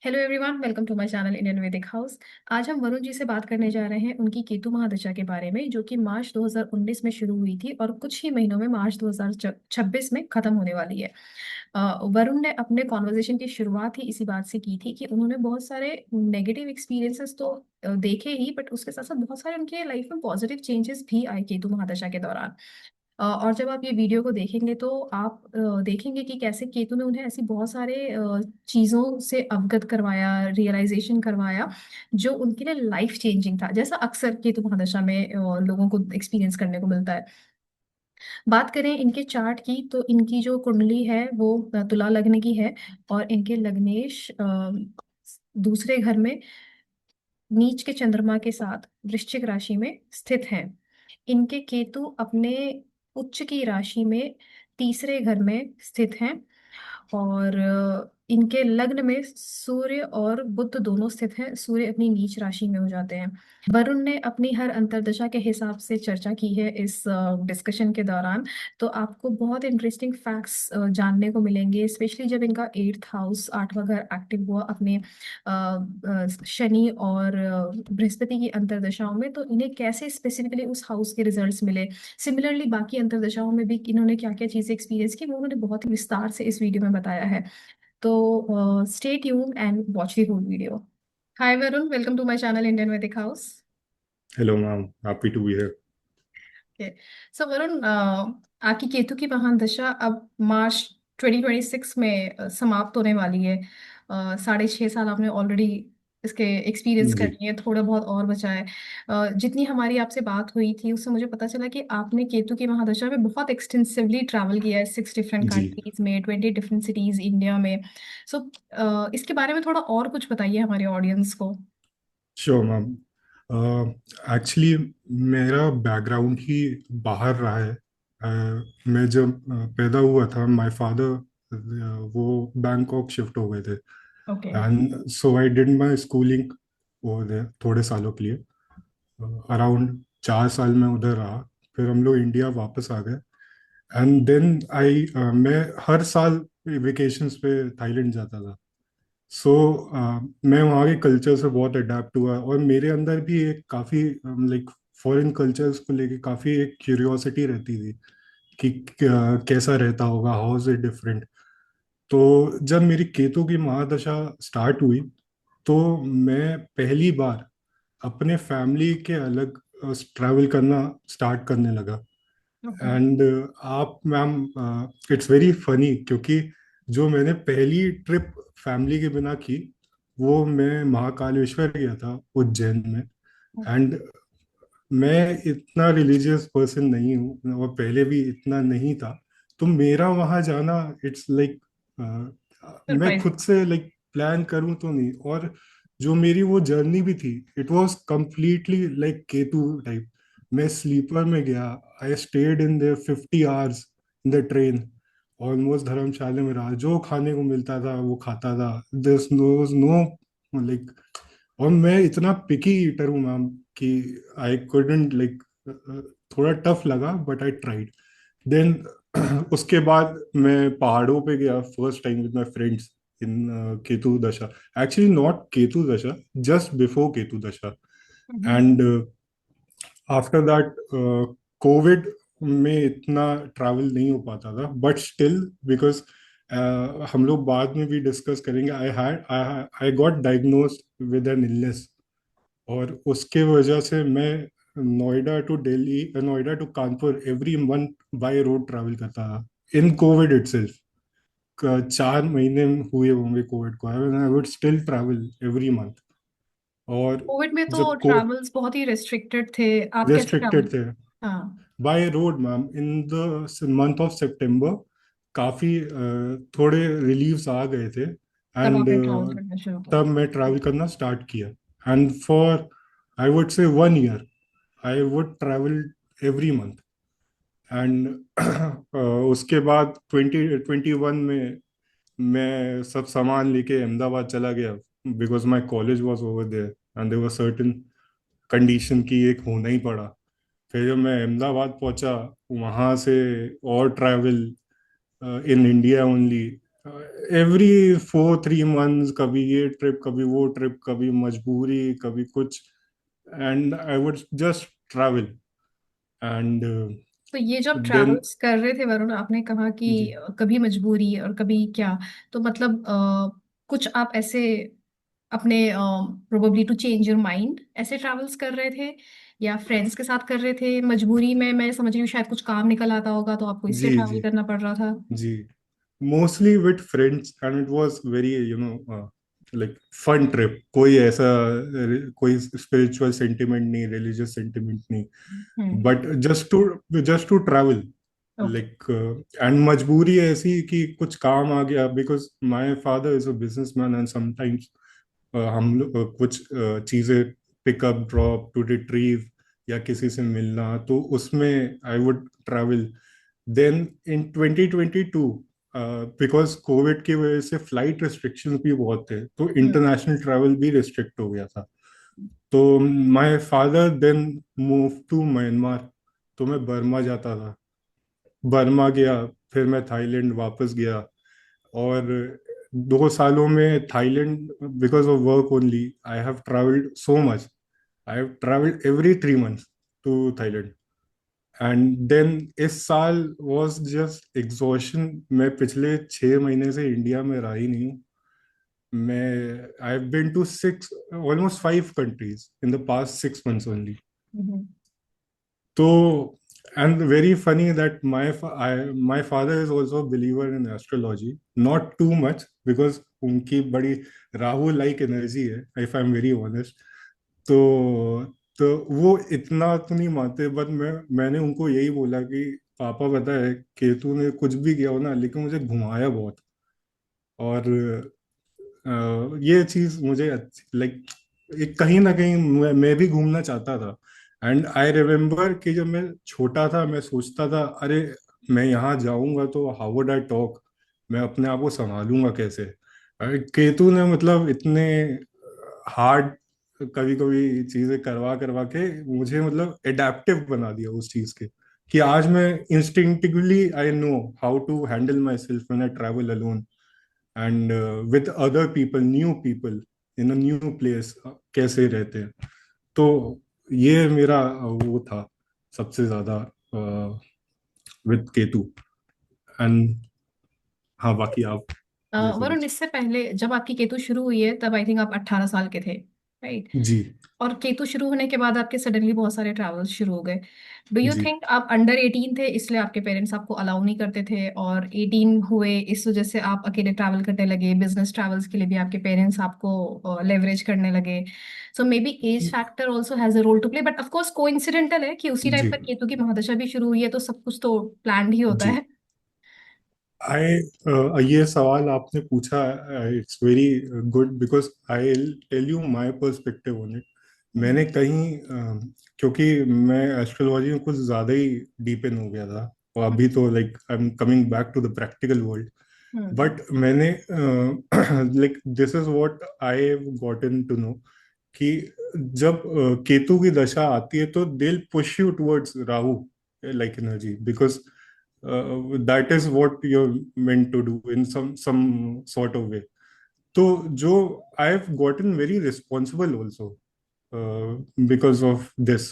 Hello everyone, welcome to my channel Indian Vedic house. आज हम वरुण जी से बात करने जा रहे हैं उनकी केतु महादशा के बारे में, जो कि मार्च 2019 में शुरू हुई थी और कुछ ही महीनों में मार्च 2026 में खत्म होने वाली है। वरुण ने अपने कॉन्वर्जेशन की शुरुआत ही इसी बात से की थी कि उन्होंने बहुत सारे नेगेटिव एक्सपीरियंसेस तो देखे ही, बट उसके साथ साथ बहुत सारे उनके लाइफ में पॉजिटिव चेंजेस भी आए केतु महादशा के दौरान। और जब आप ये वीडियो को देखेंगे तो आप देखेंगे कि कैसे केतु ने उन्हें ऐसी बहुत सारे चीजों से अवगत करवाया, रियलाइजेशन करवाया, जो उनके लिए लाइफ चेंजिंग था, जैसा अक्सर केतु महादशा में लोगों को एक्सपीरियंस करने को मिलता है। बात करें इनके चार्ट की, तो इनकी जो कुंडली है वो तुला लग्न की है, और इनके लग्नेश दूसरे घर में नीच के चंद्रमा के साथ वृश्चिक राशि में स्थित हैं। इनके केतु अपने उच्च की राशि में तीसरे घर में स्थित हैं, और इनके लग्न में सूर्य और बुध दोनों स्थित हैं। सूर्य अपनी नीच राशि में हो जाते हैं। वरुण ने अपनी हर अंतर्दशा के हिसाब से चर्चा की है इस डिस्कशन के दौरान। तो आपको बहुत इंटरेस्टिंग फैक्ट्स जानने को मिलेंगे, स्पेशली जब इनका एट्थ हाउस, आठवां घर एक्टिव हुआ अपने शनि और बृहस्पति की अंतर्दशाओं में, तो इन्हें कैसे स्पेसिफिकली उस हाउस के रिजल्ट्स मिले। सिमिलरली बाकी अंतर्दशाओं में भी इन्होंने क्या क्या चीजें एक्सपीरियंस की, वो उन्होंने बहुत ही विस्तार से इस वीडियो में बताया है। तो stay tuned and watch the whole video. Hi Varun, welcome to my channel Indian Vedic house. Hello, ma'am. Happy to be here. Okay. So Varun, आपकी केतु की महान दशा अब मार्च 2026 में समाप्त होने वाली है। 6.5 साल आपने ऑलरेडी इसके एक्सपीरियंस कर जी लिए हैं, थोड़ा बहुत और बचा है। जितनी हमारी आपसे बात हुई थी उससे मुझे पता चला कि आपने केतु की महादशा में बहुत एक्सटेंसिवली ट्रैवल किया है, 6 डिफरेंट जी कंट्रीज में, 20 डिफरेंट सिटीज इंडिया में। सो इसके बारे में थोड़ा और कुछ बताइए हमारे ऑडियंस को। Sure ma'am. एक्चुअली मेरा बैकग्राउंड ही बाहर रहा है। मैं जब पैदा हुआ था, माय फादर वो बैंकॉक शिफ्ट हो गए थे। Okay. And so I did my schooling over there थोड़े सालों के लिए। अराउंड 4 साल में उधर रहा। फिर हम लोग इंडिया वापस आ गए। एंड देन आई मैं हर साल वेकेशंस पे थाईलैंड जाता था। सो मैं वहाँ के कल्चर से बहुत अडेप्ट हुआ, और मेरे अंदर भी एक काफ़ी लाइक फॉरेन कल्चर्स को लेके काफ़ी एक क्यूरियोसिटी रहती थी कि कैसा रहता होगा, हाउ इज इट डिफरेंट। तो जब मेरी केतु की महादशा स्टार्ट हुई, तो मैं पहली बार अपने फैमिली के अलग ट्रैवल करना स्टार्ट करने लगा। ओके। एंड आप मैम, इट्स वेरी फनी क्योंकि जो मैंने पहली ट्रिप फैमिली के बिना की, वो मैं महाकालेश्वर गया था उज्जैन में। एंड मैं इतना रिलीजियस पर्सन नहीं हूँ और पहले भी इतना नहीं था। तो मेरा वहाँ जाना इट्स लाइक, मैं सरप्राइज। खुद से लाइक प्लान करूँ तो नहीं। और जो मेरी वो जर्नी भी थी, it was completely like Ketu type. मैं स्लीपर में गया। I stayed in there 50 hours in the train. Almost धर्मशाला में रहा, जो खाने को मिलता था वो खाता था। This know like. और मैं इतना पिकी ईटर हूँ मैम कि आई कुडंट लाइक, थोड़ा टफ लगा बट आई ट्राइड। देन उसके बाद मैं पहाड़ों पे गया first time with my friends इन केतु दशा। एक्चुअली नॉट केतु दशा, just before Ketu dasha. And after that Covid में इतना ट्रैवल नहीं हो पाता था, बट स्टिल बिकॉज हम लोग बाद में भी डिस्कस करेंगे, I got diagnosed with an illness. और उसके वजह से मैं Noida to Delhi, Noida to Kanpur every month by road travel करता था इन कोविड इटसेल्फ। 4 महीने हुए होंगे कोविड को, I would still travel every month. और कोविड में तो जब को ट्रैवल्स बहुत ही रेस्ट्रिक्टेड थे। आप कैसे ट्रैवल? रेस्ट्रिक्टेड थे हाँ। By road ma'am in the month of September. काफी थोड़े रिलीव्स आ गए थे। तब एंड आपने ट्रैवल करना शुरू तब किया? मैं ट्रैवल करना स्टार्ट किया। And for I would say 1 year I would travel every month. And उसके बाद 2021 में मैं सब सामान लेके अहमदाबाद चला गया, because my college was over there and there was certain condition की एक होना ही पड़ा। फिर जब मैं अहमदाबाद पहुंचा, वहाँ से और travel in India only, every 4 3 months, कभी ये ट्रिप, कभी वो ट्रिप, कभी मजबूरी, कभी कुछ, and I would just travel and तो ये जब देन। ट्रैवल्स कर रहे थे वरुण, आपने कहा कि जी कभी मजबूरी और कभी क्या, तो मतलब कुछ आप ऐसे अपने probably to change your mind ऐसे ट्रैवल्स कर रहे थे, या फ्रेंड्स के साथ कर रहे थे मजबूरी में? मैं समझ रही हूँ शायद कुछ काम निकल आता होगा तो आपको इसलिए जी ट्रैवल जी करना पड़ रहा था। जी, mostly with friends and it was very like fun trip. कोई ऐसा कोई स्पिरिचुअल सेंटिमेंट नहीं, रिलीजियस सेंटिमेंट नहीं, hmm. But just to travel okay. Like. And मजबूरी ऐसी कि कुछ काम आ गया, because my father is a businessman and sometimes हम लोग कुछ चीजें पिकअप ड्रॉप टू रिट्रीव या किसी से मिलना, तो उसमें I would travel. Then in 2022, because Covid की वजह से फ्लाइट रिस्ट्रिक्शंस भी बहुत थे, तो हम्म। इंटरनेशनल ट्रैवल भी रिस्ट्रिक्ट हो गया था। तो my father then move to Myanmar. तो मैं बर्मा जाता था, बर्मा गया, फिर मैं थाईलैंड वापस गया। और 2 सालों में Thailand, because of work only, I have travelled so much. I have travelled every 3 months to Thailand. And then इस साल वाज जस्ट एग्जॉशन। मैं पिछले 6 महीने से इंडिया में रहा ही नहीं हूँ। मैं I have been to 6, almost 5 countries in the past 6 months only. Hmm. तो and very funny that my father is also a believer in astrology, not too much because उनकी बड़ी राहु लाइक एनर्जी है, if I am very honest. तो तो वो इतना तो नहीं मानते, बट मैंने उनको यही बोला कि पापा पता है, केतु ने कुछ भी किया हो ना, लेकिन मुझे घुमाया बहुत। और ये चीज मुझे लाइक, एक कहीं ना कहीं मैं भी घूमना चाहता था। एंड आई रिमेम्बर कि जब मैं छोटा था, मैं सोचता था, अरे मैं यहाँ जाऊंगा तो हाउ वुड आई टॉक, मैं अपने आप को संभालूंगा कैसे। केतु ने मतलब इतने हार्ड कभी कभी चीजें करवा करवा के मुझे मतलब एडेप्टिव बना दिया उस चीज के, कि आज मैं instinctively I know how to handle myself when I travel alone and with other people, new people in a new place, कैसे रहते हैं। तो ये मेरा वो था सबसे ज्यादा विद केतु। एंड हाँ, बाकी आप जैसे वरुण, कुछ। इससे पहले जब आपकी केतु शुरू हुई है तब आई थिंक आप 18 साल के थे, राइट? जी और केतु शुरू होने के बाद आपके सडनली बहुत सारे ट्रैवल्स शुरू हो गए। डू यू जी थिंक आप अंडर 18 थे इसलिए आपके पेरेंट्स आपको अलाउ नहीं करते थे, और 18 हुए इस वजह से आप अकेले ट्रैवल करने लगे, बिजनेस ट्रैवल्स के लिए भी आपके पेरेंट्स आपको लेवरेज करने लगे? So maybe age factor also has a role to play, but of course coincidental है कि उसी टाइम जी पर केतु की महादशा भी शुरू हुई है, तो सब कुछ तो प्लान्ड ही होता जी। है। ये सवाल आपने पूछा, it's very good because I tell you my perspective on it. Hmm. मैंने कहीं क्योंकि मैं एस्ट्रोलॉजी में कुछ ज्यादा ही डीप इन हो गया था, और अभी तो like I am coming back to the practical world. Hmm. But मैंने like this is what I gotten to know, कि जब केतु की दशा आती है तो they'll push you towards Rahu like energy, because that is what you meant to do in some sort of way. तो जो I have gotten very responsible also because of this,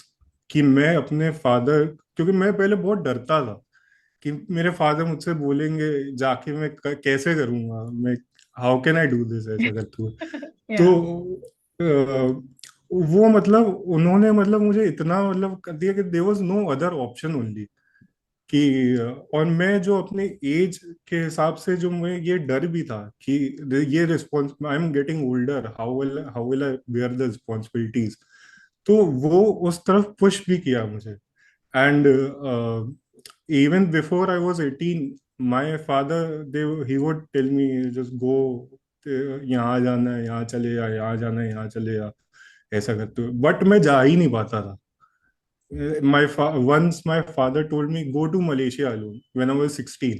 कि मैं अपने फादर, क्योंकि मैं पहले बहुत डरता था कि मेरे फादर मुझसे बोलेंगे जाके, मैं कैसे करूंगा मैं, how can I do this ऐसा करते हुए। या। तो वो मतलब उन्होंने मतलब मुझे इतना मतलब कर दिया कि there was no other option only, कि और मैं जो अपने एज के हिसाब से, जो मैं ये डर भी था कि ये response, I am getting older, how will I bear the responsibilities. तो वो उस तरफ पुश भी किया मुझे। And even before I was 18, my father, he would tell me, just go, यहाँ जाना है यहाँ चले जा, यहाँ जाना है यहाँ चले जा, ऐसा करते हुए, बट मैं जा ही नहीं पाता था। Once my father told me go to Malaysia alone when I was 16,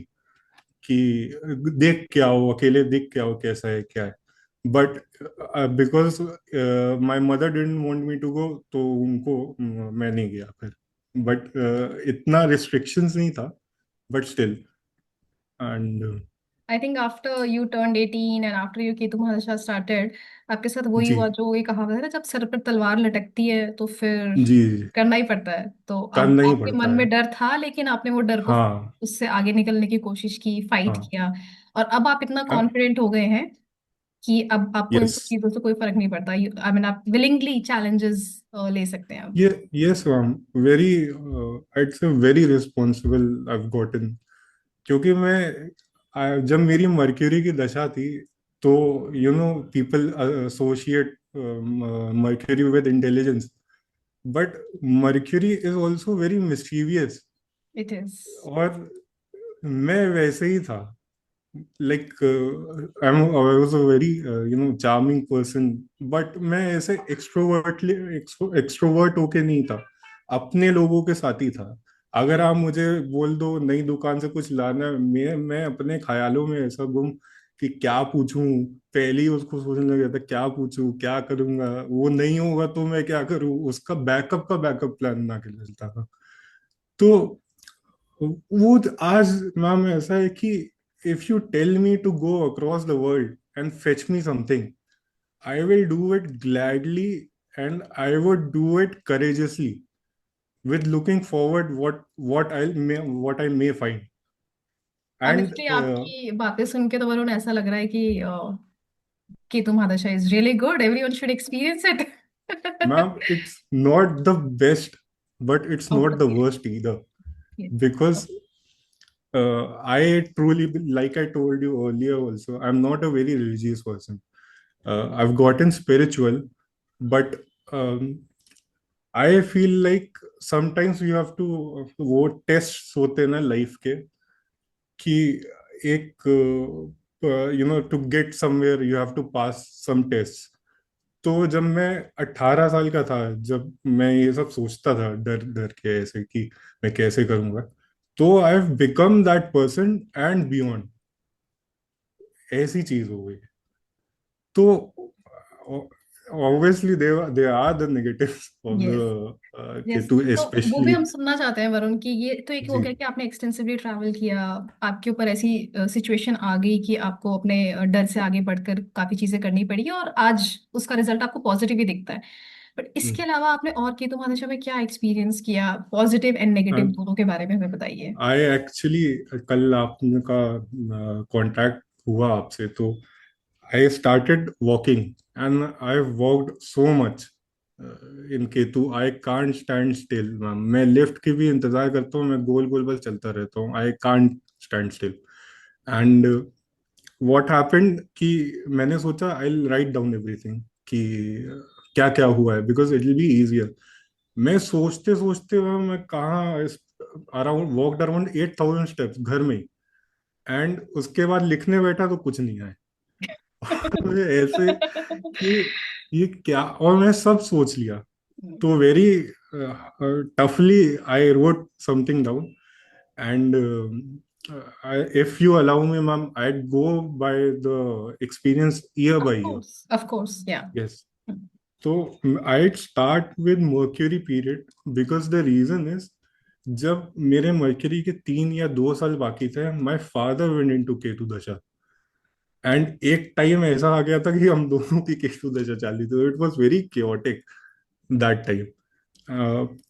कि देख के आओ, अकेले देख के आओ कैसा है क्या है। But because my mother didn't want me to go, तो उनको मैं नहीं गया फिर। बट इतना रिस्ट्रिक्शंस नहीं था, but still. And I think after you turn 18 and after you Ketu mahadasha started, आपके साथ वही जी हुआ जो ये कहावत है ना, जब सर पर तलवार लटकती है तो फिर जी जी। करना ही पड़ता है। तो अब करना ही आपके मन पड़ता में है। डर था, लेकिन आपने वो डर को, हाँ उससे आगे निकलने की कोशिश की, फाइट हाँ। किया, और अब आप इतना कॉन्फिडेंट हो गए हैं कि अब आपको इन यस। सब चीजों से कोई फर्क नहीं पड़ता। आई मीन आप विलिंगली चैलेंजेस ले सकते हैं अब। ये यस मैम, वेरी इट्स से वेरी रिस्पॉन्सिबल आई गॉटन। क्योंकि मैं जब मेरी मर्क्यूरी की दशा थी, तो you know people associate mercury with intelligence, but mercury is also very mischievous. It is. और मैं वैसे ही था, like I was a very charming person, but मैं ऐसे एक्सट्रोवर्टली एक्सट्रोवर्ट होके नहीं था, अपने लोगों के साथ ही था। अगर आप मुझे बोल दो नई दुकान से कुछ लाना है, मैं अपने ख्यालों में ऐसा गुम कि क्या पूछूं, पहले ही उसको सोचने लग जाता क्या पूछूं क्या करूंगा, वो नहीं होगा तो मैं क्या करूं, उसका बैकअप का बैकअप प्लान ना के चलता था। तो वो आज मैम ऐसा है कि if you tell me to go across the world and fetch me something, I will do it gladly, and I would do it courageously with looking forward what I may find. And honestly आपकी बातें सुन के तो वरुण ऐसा लग रहा है कि तुम्हारा is really good, everyone should experience it. ma'am, it's not the best, but it's not the obviously. worst either. Because I truly, like I told you earlier also, I'm not a very religious person. I've gotten spiritual, but um, I feel like sometimes you have to, वो test होते हैं ना life के, कि एक to get somewhere you have to pass some test. तो जब मैं 18 साल का था, जब मैं ये सब सोचता था डर डर के ऐसे कि मैं कैसे करूंगा, तो I have become that person and beyond, ऐसी चीज हो गई। तो obviously they are the negatives of yes. The yes, Ketu तो वो भी स्पेशली। हम सुनना चाहते हैं वरुण कि ये तो एक हो जी। गया कि आपने एक्सटेंसिवली ट्रैवल किया, आपके ऊपर ऐसी सिचुएशन आ गई कि आपको अपने डर से आगे बढ़कर काफी चीजें करनी पड़ी, और आज उसका रिजल्ट आपको पॉजिटिव ही दिखता है। बट इसके अलावा आपने और केतु महादशा में क्या एक्सपीरियंस किया, पॉजिटिव एंड नेगेटिव दोनों के बारे में हमें बताइए। आई एक्चुअली, कल आपने का कांटेक्ट हुआ आपसे, तो I started walking and I've walked so much in Ketu. I can't stand still, ma'am. मैं लिफ्ट की भी इंतजार करता हूँ, मैं गोल गोल बस चलता रहता हूँ, I can't stand still. And what happened कि मैंने सोचा आई राइट डाउन एवरीथिंग कि क्या क्या हुआ है, because it will be easier. मैं सोचते सोचते मैं कहाँ अराउंड वॉकड अराउंड 8,000 स्टेप्स घर में ही, एंड उसके बाद लिखने बैठा तो कुछ नहीं आया। मुझे ऐसे कि ये क्या, और मैं सब सोच लिया। तो very toughly I wrote something down, and if you allow me ma'am, I go by the experience year of by year. Course, of course, yeah. Yes. तो I start with Mercury period, because the reason is, जब मेरे mercury के 3 या 2 साल बाकी थे, my father went into Ketu dasha, and एक time ऐसा आ गया था कि हम दोनों की केतु दशा चाली, तो it was very chaotic that time.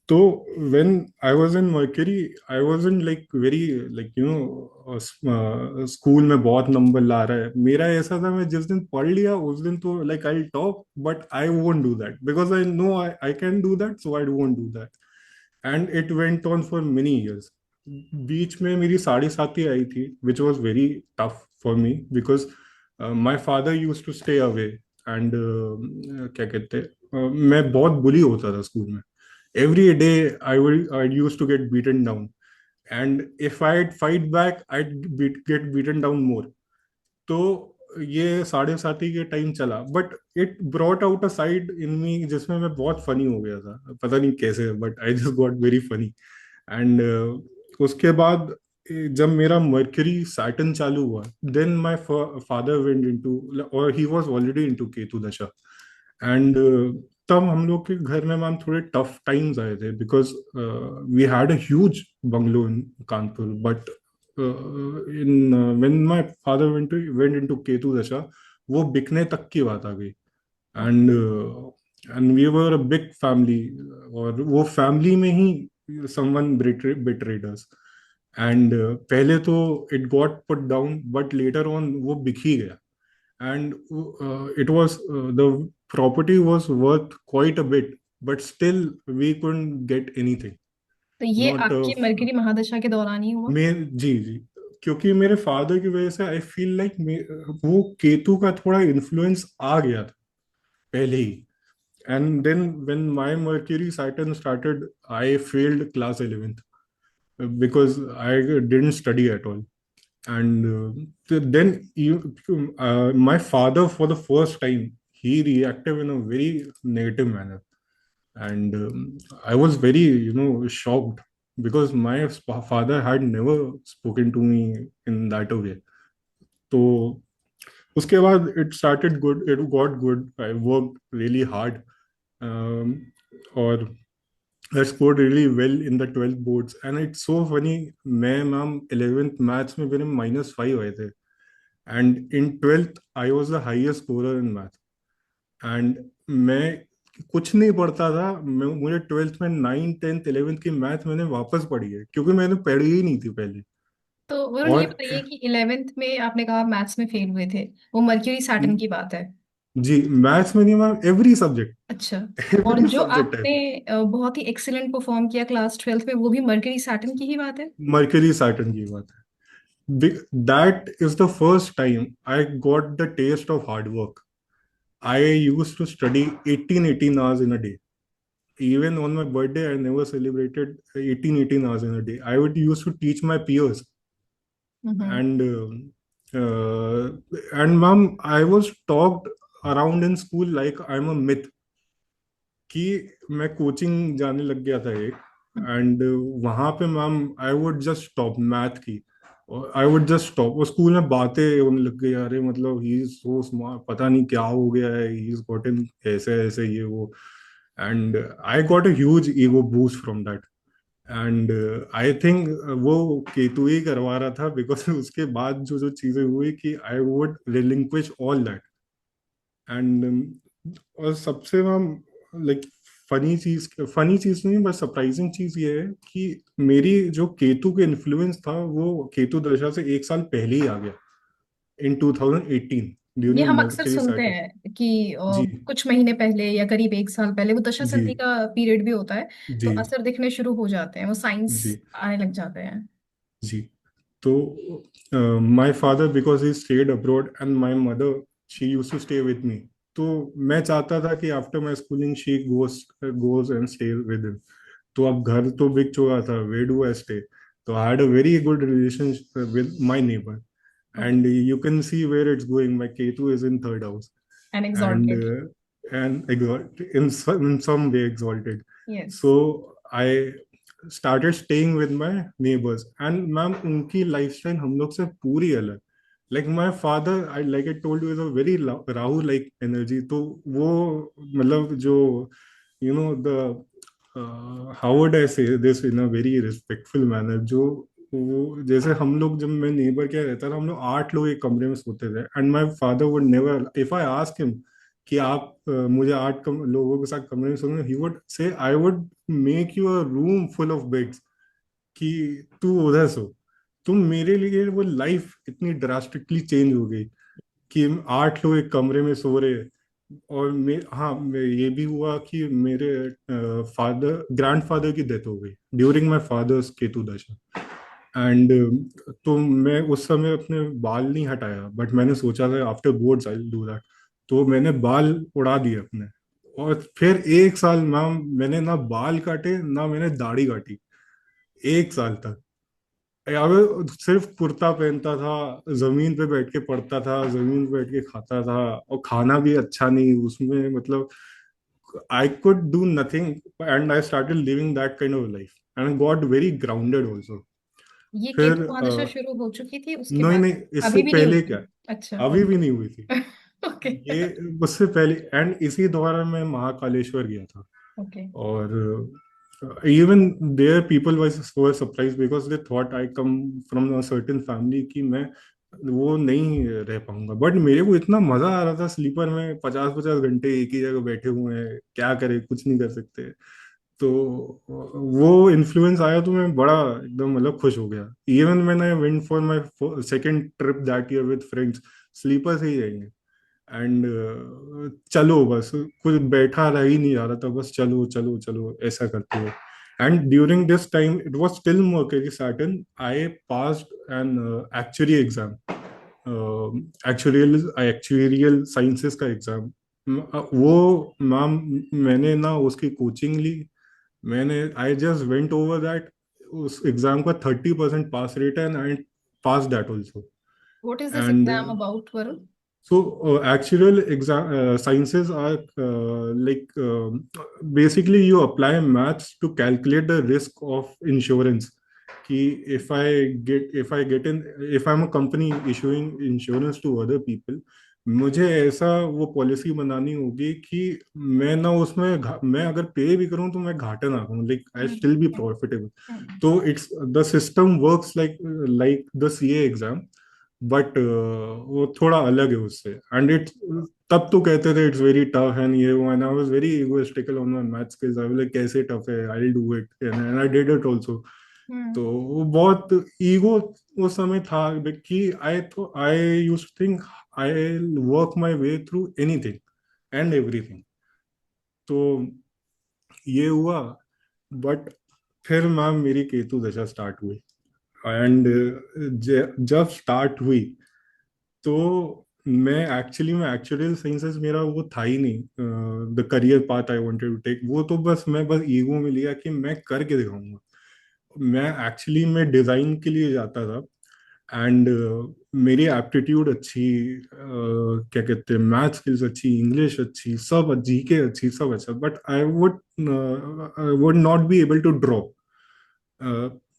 तो when I was in Mercury, I wasn't like very, like school में बहुत नंबर ला रहा है, मेरा ऐसा था, मैं जिस दिन पढ़ लिया उस दिन तो like I'll top, but I won't do that because I know I can do that, so I won't do that. And it went on for many years. बीच में मेरी साढ़े साथी आई थी, which was very tough for me because my father used to stay away, and क्या कहते हैं, मैं बहुत बुली होता था स्कूल में। Every day I used to get beaten down, and if I'd fight back, get beaten down more. तो ये साढ़े साथी के टाइम चला, but it brought out a side in me जिसमें मैं बहुत फनी हो गया था, पता नहीं कैसे, but I just got very funny. And उसके बाद जब मेरा मर्करी सैटर्न चालू हुआ, then my father went into, और he was already into Ketu dasha. And तब हम लोग के घर में मैम थोड़े टफ टाइम्स आए थे, because we had a huge bungalow in Kanpur, but in when my father went into Ketu दशा, वो बिकने तक की बात आ गई। And and we were a big family, और वो फैमिली में ही समवन बिट्रेड अस। एंड पहले तो it got put down, but later on वो बिक ही गया। And it was the property was worth quite a bit, but still we couldn't get anything. तो ये नॉट आपकी मरकरी महादशा के दौरान ही हुआ? मैं जी जी, क्योंकि मेरे फादर की वजह से आई फील लाइक वो केतु का थोड़ा इन्फ्लुएंस आ गया था पहले ही। And then when my Mercury Saturn started, I failed class 11th because I didn't study at all. And then my father, for the first time, he reacted in a very negative manner. And I was very, shocked, because my father had never spoken to me in that way. So उसके बाद it started good, it got good, I worked really hard. um, और I scored really well in the 12th boards, and it's so funny. मैं ma'am 11th maths में मेरे -5 आए थे, and in 12th I was the highest scorer in math. And मैं कुछ नहीं पढ़ता था, मुझे 12th में 9 10th 11th की मैथ मैंने वापस पढ़ी है, क्योंकि मैंने पढ़ी ही नहीं थी पहले। तो वरुण ये और बताइए कि 11th में आपने कहा मैथ्स में फेल हुए थे, वो मर्क्यूरी सैटर्न की बात है? जी, मैथ्स में नहीं मैम, एवरी सब्जेक्ट, अच्छा। और एवरी जो सब्जेक्ट आपने है। बहुत ही एक्सीलेंट परफॉर्म किया क्लास 12th में, वो भी मर्करी सैटर्न की ही बात है? मर्करी सैटर्न की बात है। That is the first time I got the test of hard work. I used to study 18 hours in a day. Even on my birthday, I never celebrated 18 hours in a day. I would used to teach my peers. Hmm. And mom, I was talked around in school like I'm a myth, कि मैं coaching जाने लग गया था एक। And वहां पे ma'am, I would just stop math की, आई वुड जस्ट स्टॉप। वो स्कूल में बातें होने लग गई, अरे मतलब ही इज सो स्मार्ट, पता नहीं क्या हो गया है, ही इज गॉटन ऐसे ऐसे ये वो। And I got a huge ego boost from that. And I think वो केतु ही करवा रहा था, बिकॉज उसके बाद जो जो चीजें हुई, कि I would relinquish all that. And और सबसे मैम, लाइक फनी चीज नहीं, बस सरप्राइजिंग चीज ये है कि मेरी जो केतु के इन्फ्लुएंस था, वो केतु दशा से 1 साल पहले ही आ गया, इन 2018, ये ड्यूरिंग हम अक्सर मर्करी सुनते सैटर्न। हैं कि जी कुछ महीने पहले या करीब 1 साल पहले वो दशा जी संधि का पीरियड भी होता है, तो जी असर दिखने शुरू हो जाते हैं, वो साइंस जी आने लग जाते हैं। जी। तो my father, because he stayed abroad, and my mother, she used to stay with me. तो मैं चाहता था कि after my schooling she goes and stay with him. तो अब घर तो बिक चुका था, वे डू आई स्टे? तो I had a very good relationship with my neighbour. Okay. And you can see where it's going. My Ketu is in third house, and and exalted. in some way exalted. Yes. So I started staying with my neighbors, and ma'am उनकी lifestyle हम लोग से पूरी अलग। Like my father, I told you, is a very Rahu like energy. तो वो मतलब जो, the how would I say this in a very respectful manner, जो वो जैसे हम लोग, जब मैं नेबर क्या रहता था, हम लोग 8 लोग एक कमरे में सोते थे, and my father would never, if I ask him कि आप मुझे 8 लोगों के साथ कमरे में सोना, he would say I would make you a room full of beds, कि तू उधर सो। तो मेरे लिए वो लाइफ इतनी ड्रास्टिकली चेंज हो गई, कि 8 लोग एक कमरे में सो रहे हैं। और हाँ, ये भी हुआ कि मेरे फादर ग्रैंडफादर की डेथ हो गई during my father's Ketu dasha. And तो मैं उस समय अपने बाल नहीं हटाया, बट मैंने सोचा था after boards I do that. तो मैंने बाल उड़ा दिए अपने, और फिर 1 साल मैम मैंने ना बाल काटे, ना मैंने दाढ़ी काटी, 1 साल तक। अब सिर्फ कुर्ता पहनता था, जमीन पे बैठ के पढ़ता था, जमीन पे बैठ के खाता था, और खाना भी अच्छा नहीं उसमें, मतलब I could do nothing. And I started living that kind of life, and got very grounded also. ये फिर केतु महादशा शुरू हो चुकी थी उसके नहीं बाद? नहीं, इससे अभी भी नहीं हुई पहले थी? क्या, अच्छा, अभी भी ओके। नहीं हुई थी ओके। ये, उससे पहले। एंड इसी दौरान मैं महाकालेश्वर गया था। ओके। और even there people were surprised because they thought I come from a certain family कि मैं वो नहीं रह पाऊंगा, बट मेरे को इतना मजा आ रहा था स्लीपर में, 50-50 घंटे एक ही जगह बैठे हुए हैं, क्या करे, कुछ नहीं कर सकते। तो वो इन्फ्लुएंस आया तो मैं बड़ा एकदम मतलब खुश हो गया। Even man I went for my second trip that year with friends, sleeper से ही जाएंगे। एंड चलो बस, कुछ बैठा रह ही नहीं जा रहा था, बस चलो चलो चलो ऐसा करते हुए। And during this time it was still Mercury Saturn, I passed an actuary exam, actuarial sciences का एग्जाम। वो मैम, मैंने ना उसकी कोचिंग ली, मैंने I just went over that, उस एग्जाम का 30% पास रेट है and pass that also. What is this and exam about, Varun? so actual exam sciences are like basically you apply maths to calculate the risk of insurance, कि if I get in, if I'm a company issuing insurance to other people, मुझे ऐसा वो policy बनानी होगी कि मैं ना उसमें मैं अगर पे भी करूं तो मैं घाटा ना करूं, like I still be profitable. तो it's the system works like the CA exam, but वो थोड़ा अलग है उससे। एंड इट्स, तब तो कहते थे इट्स वेरी टफ एंड ये वो, and I was very egoistical on my math skills, I was like कैसे टफ है, I will do it and I did it also. तो वो बहुत ईगो उस समय था कि I used to think I will work my way through anything and everything. तो ये हुआ, बट फिर मैम मेरी केतु दशा स्टार्ट हुई। एंड जब स्टार्ट हुई तो मैं एक्चुअली में एक्चुअल साइंसेस मेरा वो था ही नहीं, the career path I wanted to take, वो तो बस मैं बस ईगो में लिया कि मैं करके दिखाऊंगा। मैं एक्चुअली में डिजाइन के लिए जाता था। एंड मेरी एप्टीट्यूड अच्छी, क्या कहते हैं, मैथ स्किल्स अच्छी, इंग्लिश अच्छी, सब जीके अच्छी, सब अच्छा, but I would not be able to draw,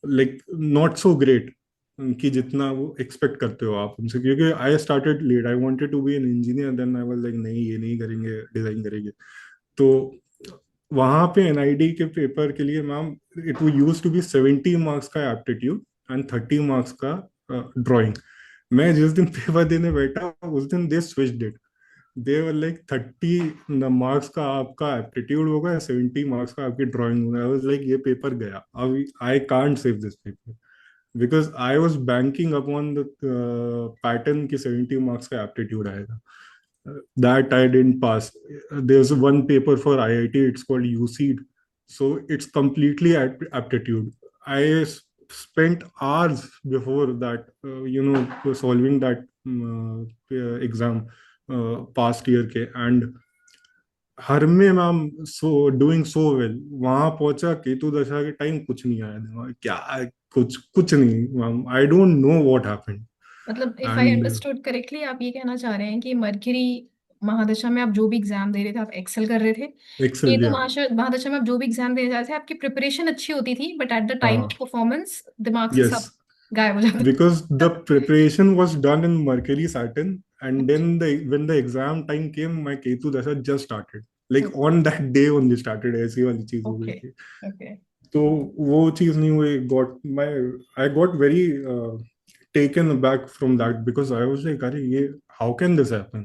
like not so great कि जितना वो एक्सपेक्ट करते हो आप उनसे, क्योंकि I started late, I wanted to be an engineer, then I was like नहीं ये नहीं करेंगे, डिजाइन करेंगे। तो वहां पे एनआईडी के पेपर के लिए मैम, इट वो यूज टू बी 70 मार्क्स का एप्टीट्यूड एंड 30 मार्क्स का ड्राइंग। मैं जिस दिन पेपर देने बैठा उस दिन they switched it, they were like 30 marks का आपका एप्टीट्यूड होगा, 70 मार्क्स का आपकी ड्राइंग होगा। आई वाज लाइक ये पेपर गया, अब I can't save this paper, because I was banking upon the pattern की 70 मार्क्स का एप्टीट्यूड आएगा। That I didn't pass. There's one paper for IIT, it's called UCEED. So it's completely aptitude. I spent hours before that, solving that exam past year के, and हर में ma'am so doing so well, वहां पहुंचा केतु दशा के time कुछ नहीं आया दिमाग, क्या कुछ कुछ नहीं ma'am, I don't know what happened. मतलब if I and understood correctly, आप ये कहना चाह रहे हैं कि मरकरी महादशा में आप जो भी एग्जाम दे रहे थे आप एक्सेल कर रहे थे, एक्सेल, केतु या महादशा में आप जो भी एग्जाम देने जा रहे थे आपकी प्रिपरेशन अच्छी होती थी, बट एट द टाइम हाँ, ऑफ परफॉर्मेंस दिमाग से यस, सब गायब हो जाता because the था। preparation was done in Mercury Saturn, and then when the exam time came, my Ketu Dasha just started. Like on that day only started, ऐसी वाली चीज हो गई ओके, थी। ओके। तो वो चीज नहीं हुई, I got very taken aback from that, because I was like, अरे ये, how can this happen?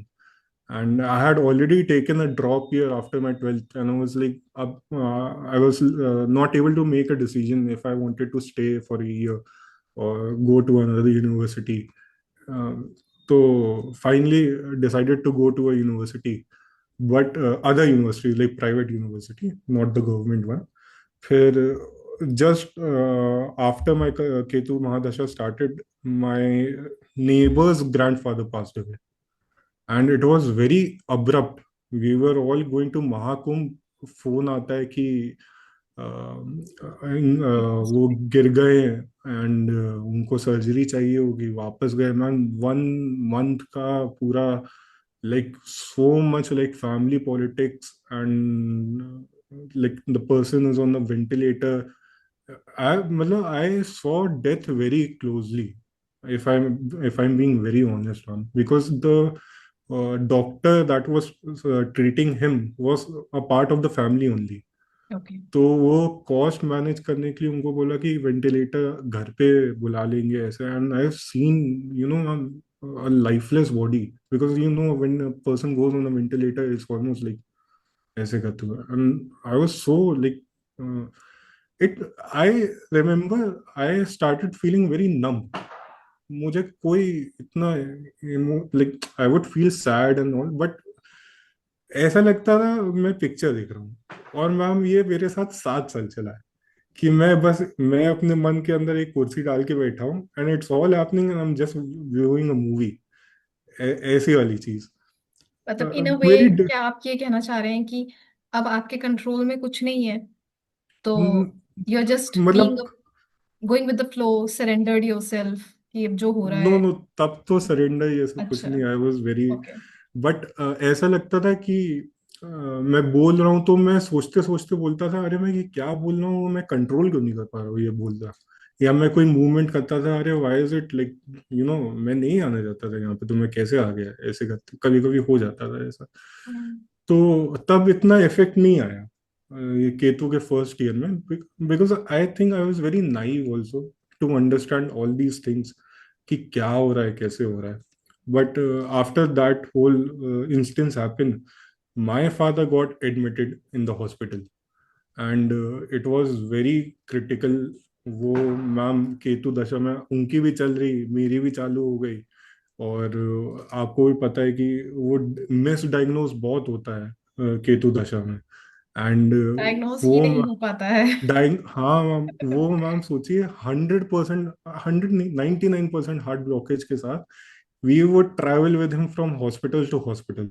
And I had already taken a drop year after my 12th, and I was like, I was not able to make a decision if I wanted to stay for a year or go to another university. So finally decided to go to a university, but other university, like private university, not the government one. फिर just after my Ketu Mahadasha started, my neighbor's grandfather passed away, and it was very abrupt. We were all going to Mahakumbh, phone आता है कि वो गिर गए and उनको surgery चाहिए होगी, वापस गए मैम, 1 मंथ का पूरा, like so much like family politics, and like the person is on the ventilator. I मतलब I saw death very closely, if I'm being very honest on, because the doctor that was treating him was a part of the family only. Okay. तो वो cost manage करने के लिए उनको बोला कि ventilator घर पे बुला लेंगे ऐसे, and I have seen you know lifeless body, because you know when a person goes on a ventilator it's almost like ऐसे करते हुए, and I was so like it, I remember I started feeling very numb. मुझे कोई इतना like I would feel sad and all, but ऐसा लगता था मैं पिक्चर देख रहा हूँ। और मैम ये मेरे साथ 7 साल चला है कि मैं अपने मन के अंदर एक कुर्सी डाल के बैठा हूँ and it's all happening and I am just viewing a movie, ऐसी वाली चीज। मतलब इन अ वे मेरी क्या आप ये कहना चाह रहे हैं कि अब आपके कंट्रोल में कुछ नहीं है, तो यू आर जस्ट बीइंग, मतलब going with the flow, surrendered yourself कि अब जो हो रहा नो है। नो, तब तो सरेंडर ये सब कुछ अच्छा। नहीं, आई वॉज वेरी, ओके। बट ऐसा लगता था कि मैं बोल रहा हूँ तो मैं सोचते सोचते बोलता था, अरे मैं ये क्या बोल रहा हूँ, मैं कंट्रोल क्यों नहीं कर पा रहा हूँ ये बोल रहा। या मैं कोई मूवमेंट करता था, अरे why is it like you know मैं नहीं आना चाहता था यहाँ पे, तो मैं कैसे आ गया, ऐसे करते कभी कभी हो जाता था ऐसा। तो तब इतना इफेक्ट नहीं आया ये केतु के फर्स्ट ईयर में, because I think I was very naive also to understand all these things कि क्या हो रहा है कैसे हो रहा है। But after that whole instance happen, my father got admitted in the hospital and it was very critical। वो मैम केतु दशा में उनकी भी चल रही, मेरी भी चालू हो गई। और आपको भी पता है कि वो मिस डायग्नोज बहुत होता है केतु दशा में। एंड डायग्नोज ही वो नहीं हो पाता है। डाइंग, हाँ मैम, वो मैम सोचिए 100%, 100 नहीं 99% हार्ट ब्लॉकेज के साथ we would travel with him from hospital to hospital.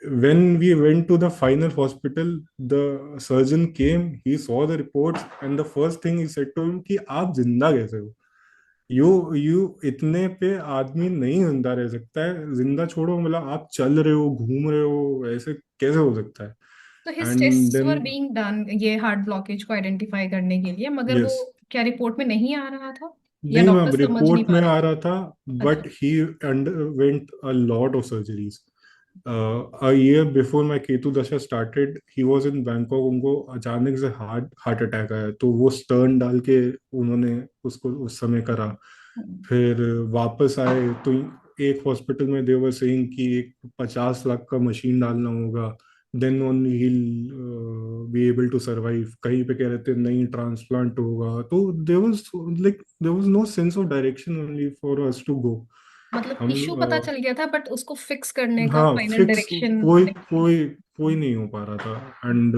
When we went to the final hospital, the surgeon came, he saw the reports, and the first thing he said to him कि आप जिंदा कैसे हो? You इतने पे आदमी नहीं जिंदा रह सकता है, जिंदा छोड़ो, मतलब आप चल रहे हो घूम रहे हो, ऐसे कैसे हो सकता तो है? His and tests then were being done ये हार्ट ब्लॉकेज को आइडेंटिफाई करने के लिए, मगर वो यस, क्या रिपोर्ट में नहीं आ रहा था या नहीं डॉक्टर मैम समझ नहीं रिपोर्ट पा में रहे आ थे? रहा था, अच्छा। But he underwent a lot of surgeries. a year before my Ketu दशा started, he was in Bangkok, उनको अचानक से हार्ट हार्ट अटैक आया, तो वो स्टर्न डाल के उन्होंने उसको उस समय करा। हम्म। फिर वापस आए तो एक हॉस्पिटल में देवर सेइंग कि एक 50 लाख का मशीन डालना होगा, then only he be able to survive. कहीं पे कह रहे थे नहीं ट्रांसप्लांट होगा, तो there was no sense of direction only for us to go. मतलब हम इश्यू पता चल गया था बट उसको फिक्स करने का हाँ फाइनल फिक्स डायरेक्शन कोई नहीं। कोई कोई नहीं हो पा रहा था। And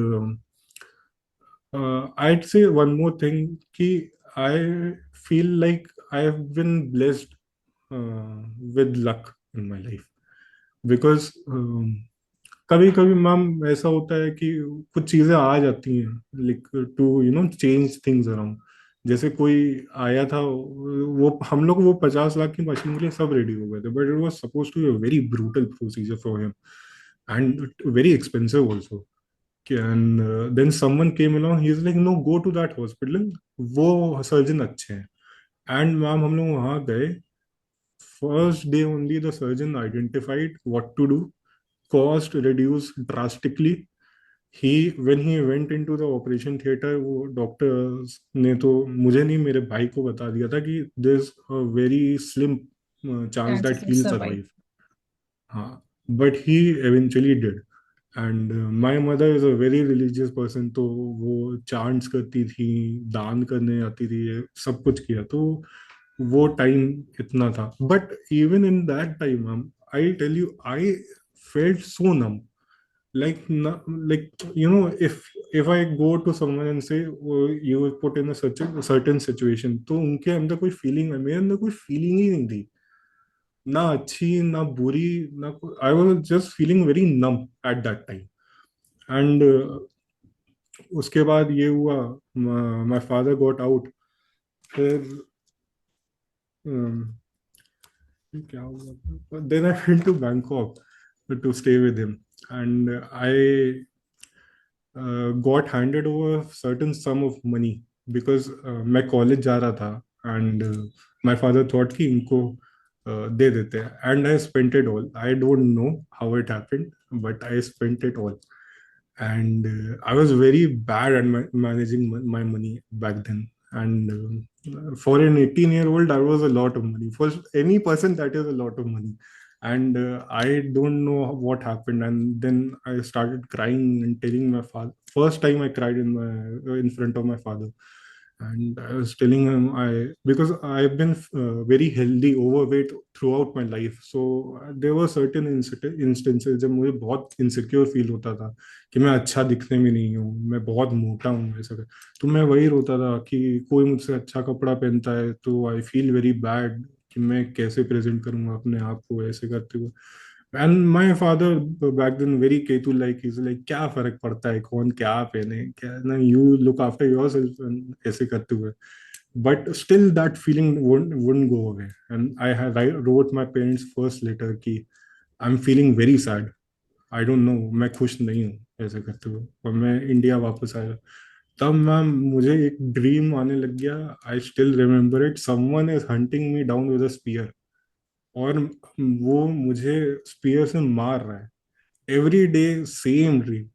I'd say one more thing कि I feel like I have been blessed with luck in my life because कभी कभी मैम ऐसा होता है कि कुछ चीजें आ जाती हैं like to you know change things around. जैसे कोई आया था, वो हम लोग वो 50 लाख की मशीन के लिए सब रेडी हो गए थे, but it was suppose to be a very brutal procedure for him and very expensive also. and then someone came along, he is like no go to that hospital, वो surgeon अच्छे हैं। And ma'am हम लोग वहाँ गए, first day only the surgeon identified what to do, cost reduce drastically. He when he went into the operation theatre, वो doctors ने तो मुझे नहीं मेरे भाई को बता दिया था कि there is a very slim chance that chances of he will survive. Survive. हाँ, but he eventually did. And my mother is a very religious person, तो वो चांट्स करती थी, दान करने आती थी, ये सब कुछ किया। तो वो टाइम इतना था, but even in that time I tell you I felt so numb, like you know if I go to someone and say oh, you were put in a such a certain situation, तो उनके अंदर कोई feeling है, मेरे अंदर कोई feeling ही नहीं थी, ना अच्छी ना बुरी, ना I was just feeling very numb at that time. And उसके बाद ये हुआ, माय फादर गॉट आउट। फिर क्या हुआ, then I went to Bangkok to stay with him and I got handed over certain some of money because मैं college जा रहा था एंड माय फादर थॉट कि इनको दे देते हैं, and I spent it all. I don't know how it happened, but I spent it all. and I was very bad at managing my money back then. And for an 18-year-old, that was a lot of money. For any person, that is a lot of money. And I don't know what happened. And then I started crying and telling my father. First time I cried in front of my father, and I was telling him, because I've been very healthy, overweight throughout my life. So there were certain instances जब मुझे बहुत insecure feel होता था कि मैं अच्छा दिखने में नहीं हूँ, मैं बहुत मोटा हूँ, ऐसा कर। तो मैं वही रोता था कि कोई मुझसे अच्छा कपड़ा पहनता है तो आई फील वेरी बैड कि मैं कैसे प्रेजेंट करूंगा अपने आप को ऐसे करते हुए। And my father back then very Ketu like, is like क्या फर्क पड़ता है कौन क्या पहने, क्या ना, यू लुक आफ्टर योरसेल्फ, ऐसे करते हुए। But still that feeling wouldn't go away, and I wrote my parents first letter कि I'm feeling very sad, I don't no, मैं खुश नहीं हूँ ऐसे करते हुए। और मैं इंडिया वापस आया, तब मैम मुझे एक ड्रीम आने लग गया। I still remember it, someone is hunting me down with a spear, और वो मुझे स्पीयर से मार रहा है। Every day same dream.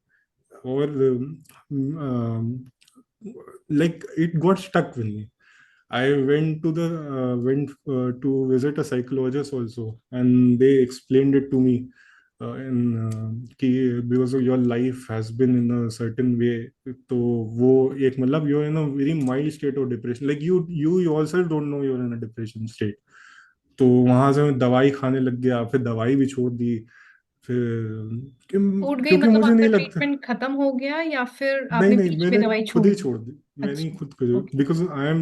और like it got stuck with me. I went to visit a psychologist also, and they explained it to me in कि because of your life has been in a certain way, तो वो एक मतलब you're in a very mild state of depression, like you yourself don't know you're in a depression state। तो वहां से मैं दवाई खाने लग गया, फिर दवाई भी छोड़ दी। फिर छूट गई क्योंकि मतलब मुझे आपका नहीं लगता, ट्रीटमेट खत्म हो गया या फिर नहीं आपने नहीं, बीच में मैंने दवाई खुद छोड़ ही दी? छोड़ दी। मैंने ही अच्छा। खुद, okay. Because I am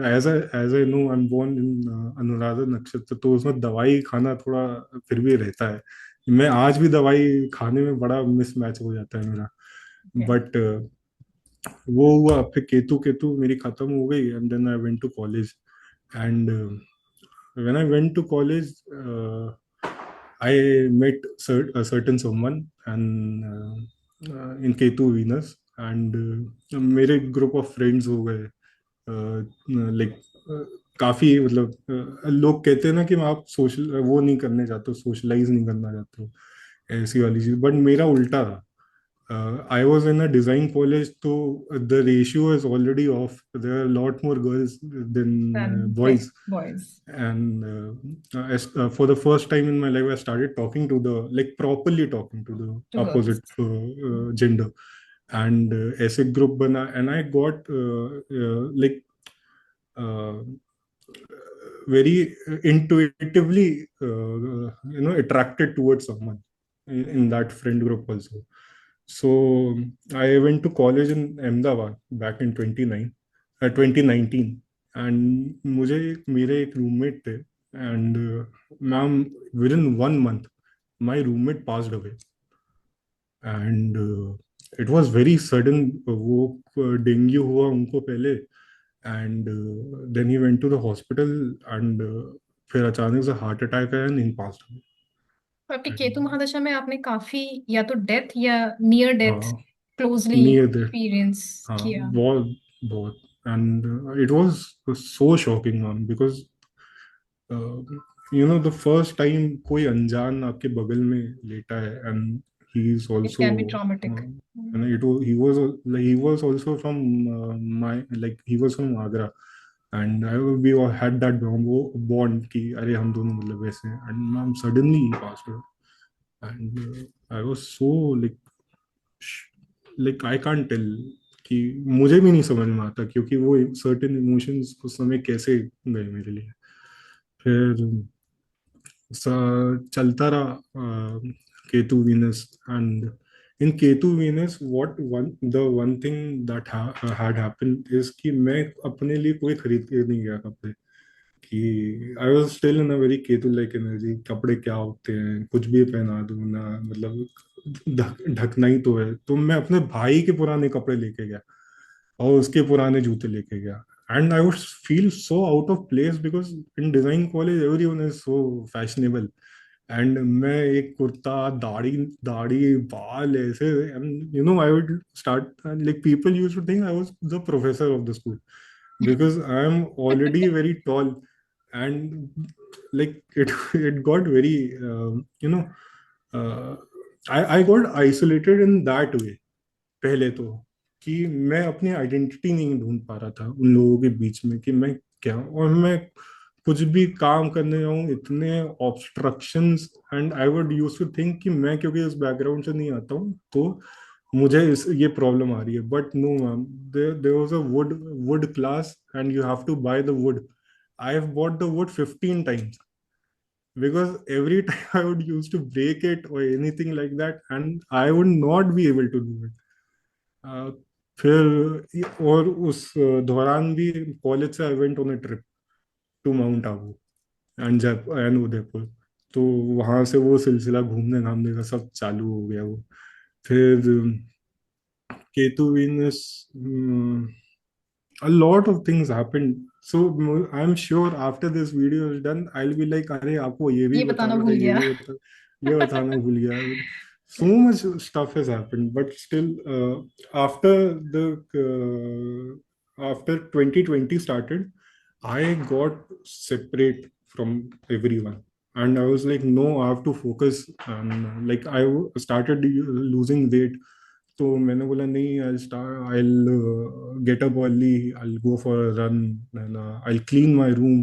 as I know, I am born in Anuradha नक्षत्र, तो उसमें दवाई खाना थोड़ा फिर भी रहता है। मैं आज भी दवाई खाने में बड़ा मिसमैच हो जाता है मेरा। बट वो हुआ, फिर केतु केतु मेरी खत्म हो गई, and then I went to college. And when I went to college, I met a certain someone, and in Ketu Venus, and मेरे ग्रुप ऑफ फ्रेंड्स हो गए। लाइक काफी मतलब लोग कहते हैं ना कि आप सोशल वो नहीं करने जाते हो, सोशलाइज नहीं करना चाहते हो, ऐसी वाली चीज। बट मेरा उल्टा था। I was in a design college, so the ratio is already off. There are a lot more girls than boys. Boys. And for the first time in my life, I started talking to the, like properly talking to to the girls. opposite gender. And ऐसे group बना, and I got like uh, very intuitively attracted towards someone in that friend group also. So I went to college in Ahmedabad back in 2019, and मुझे मेरे एक roommate थे, and ma'am within 1 month my roommate passed away, and it was very sudden। वो dengue हुआ उनको पहले, and then he went to the hospital, एंड फिर अचानक से हार्ट अटैक आया एंड ही पास्ड तो आपकी केतु अवे। महादशा में आपने काफी या तो डेथ या नियर डेथ हाँ, क्लोजली नियर दैट। एक्सपीरियंस हाँ, किया? बहुत बहुत। And it was so shocking ma'am, because the first time कोई अनजान आपके बगल में लेटा है, and he is it also, can be traumatic. and he was also from my, like he was from Agra, and we all had that bond कि अरे हम दोनों मतलब वैसे हैं, and ma'am suddenly he passed away, and I was so like I can't tell कि मुझे भी नहीं समझ में आता, क्योंकि वो सर्टेन इमोशंस उस समय कैसे गए मेरे लिए। फिर चलता रहा Ketu Venus, and in Ketu Venus what one thing that had happened is कि मैं अपने लिए कोई खरीद के नहीं गया कपड़े, कि I was still in a very Ketu like energy. कपड़े क्या होते हैं, कुछ भी पहना दूं ना, मतलब ढकना ही तो है। तो मैं अपने भाई के पुराने कपड़े लेके गया और उसके पुराने जूते लेके गया, and I would feel so out of place because in design college everyone is so fashionable, and मैं एक कुर्ता, दाढ़ी दाढ़ी बाल ऐसे, and I would start like people used to think I was the professor of the school, because I am already very tall, and like it got very uh, I got isolated in that way, पहले तो, कि मैं अपनी identity नहीं ढूंढ पा रहा था उन लोगों के बीच में कि मैं क्या हूं। और मैं कुछ भी काम करने जाऊं, इतने obstructions, and I would use to think कि मैं क्योंकि इस बैकग्राउंड से नहीं आता हूँ तो मुझे इस ये प्रॉब्लम आ रही है। But no ma'am, there was a wood class and you have to buy the wood. I have bought the wood 15 times because every time I would used to break it or anything like that, and I would not be able to do it. uh, फिर और उस दौरान भी college से I went on a trip to Mount Abu and Jaipur and Udaipur. तो वहां से वो सिलसिला घूमने घामने का सब चालू हो गया वो। फिर Ketu Venus, a lot of things happened. So I'm sure after this video is done, I'll be like, अरे आपको ये भी ये बताना बताना था, भूल ये गया। भी बता, ये बताना भूल गया। So much stuff has happened, but still, after the after 2020 started, I got separate from everyone, and I was like, no, I have to focus. And like I started losing weight, तो मैंने बोला नहीं, I'll get up early, I'll go for a run, and I'll clean my room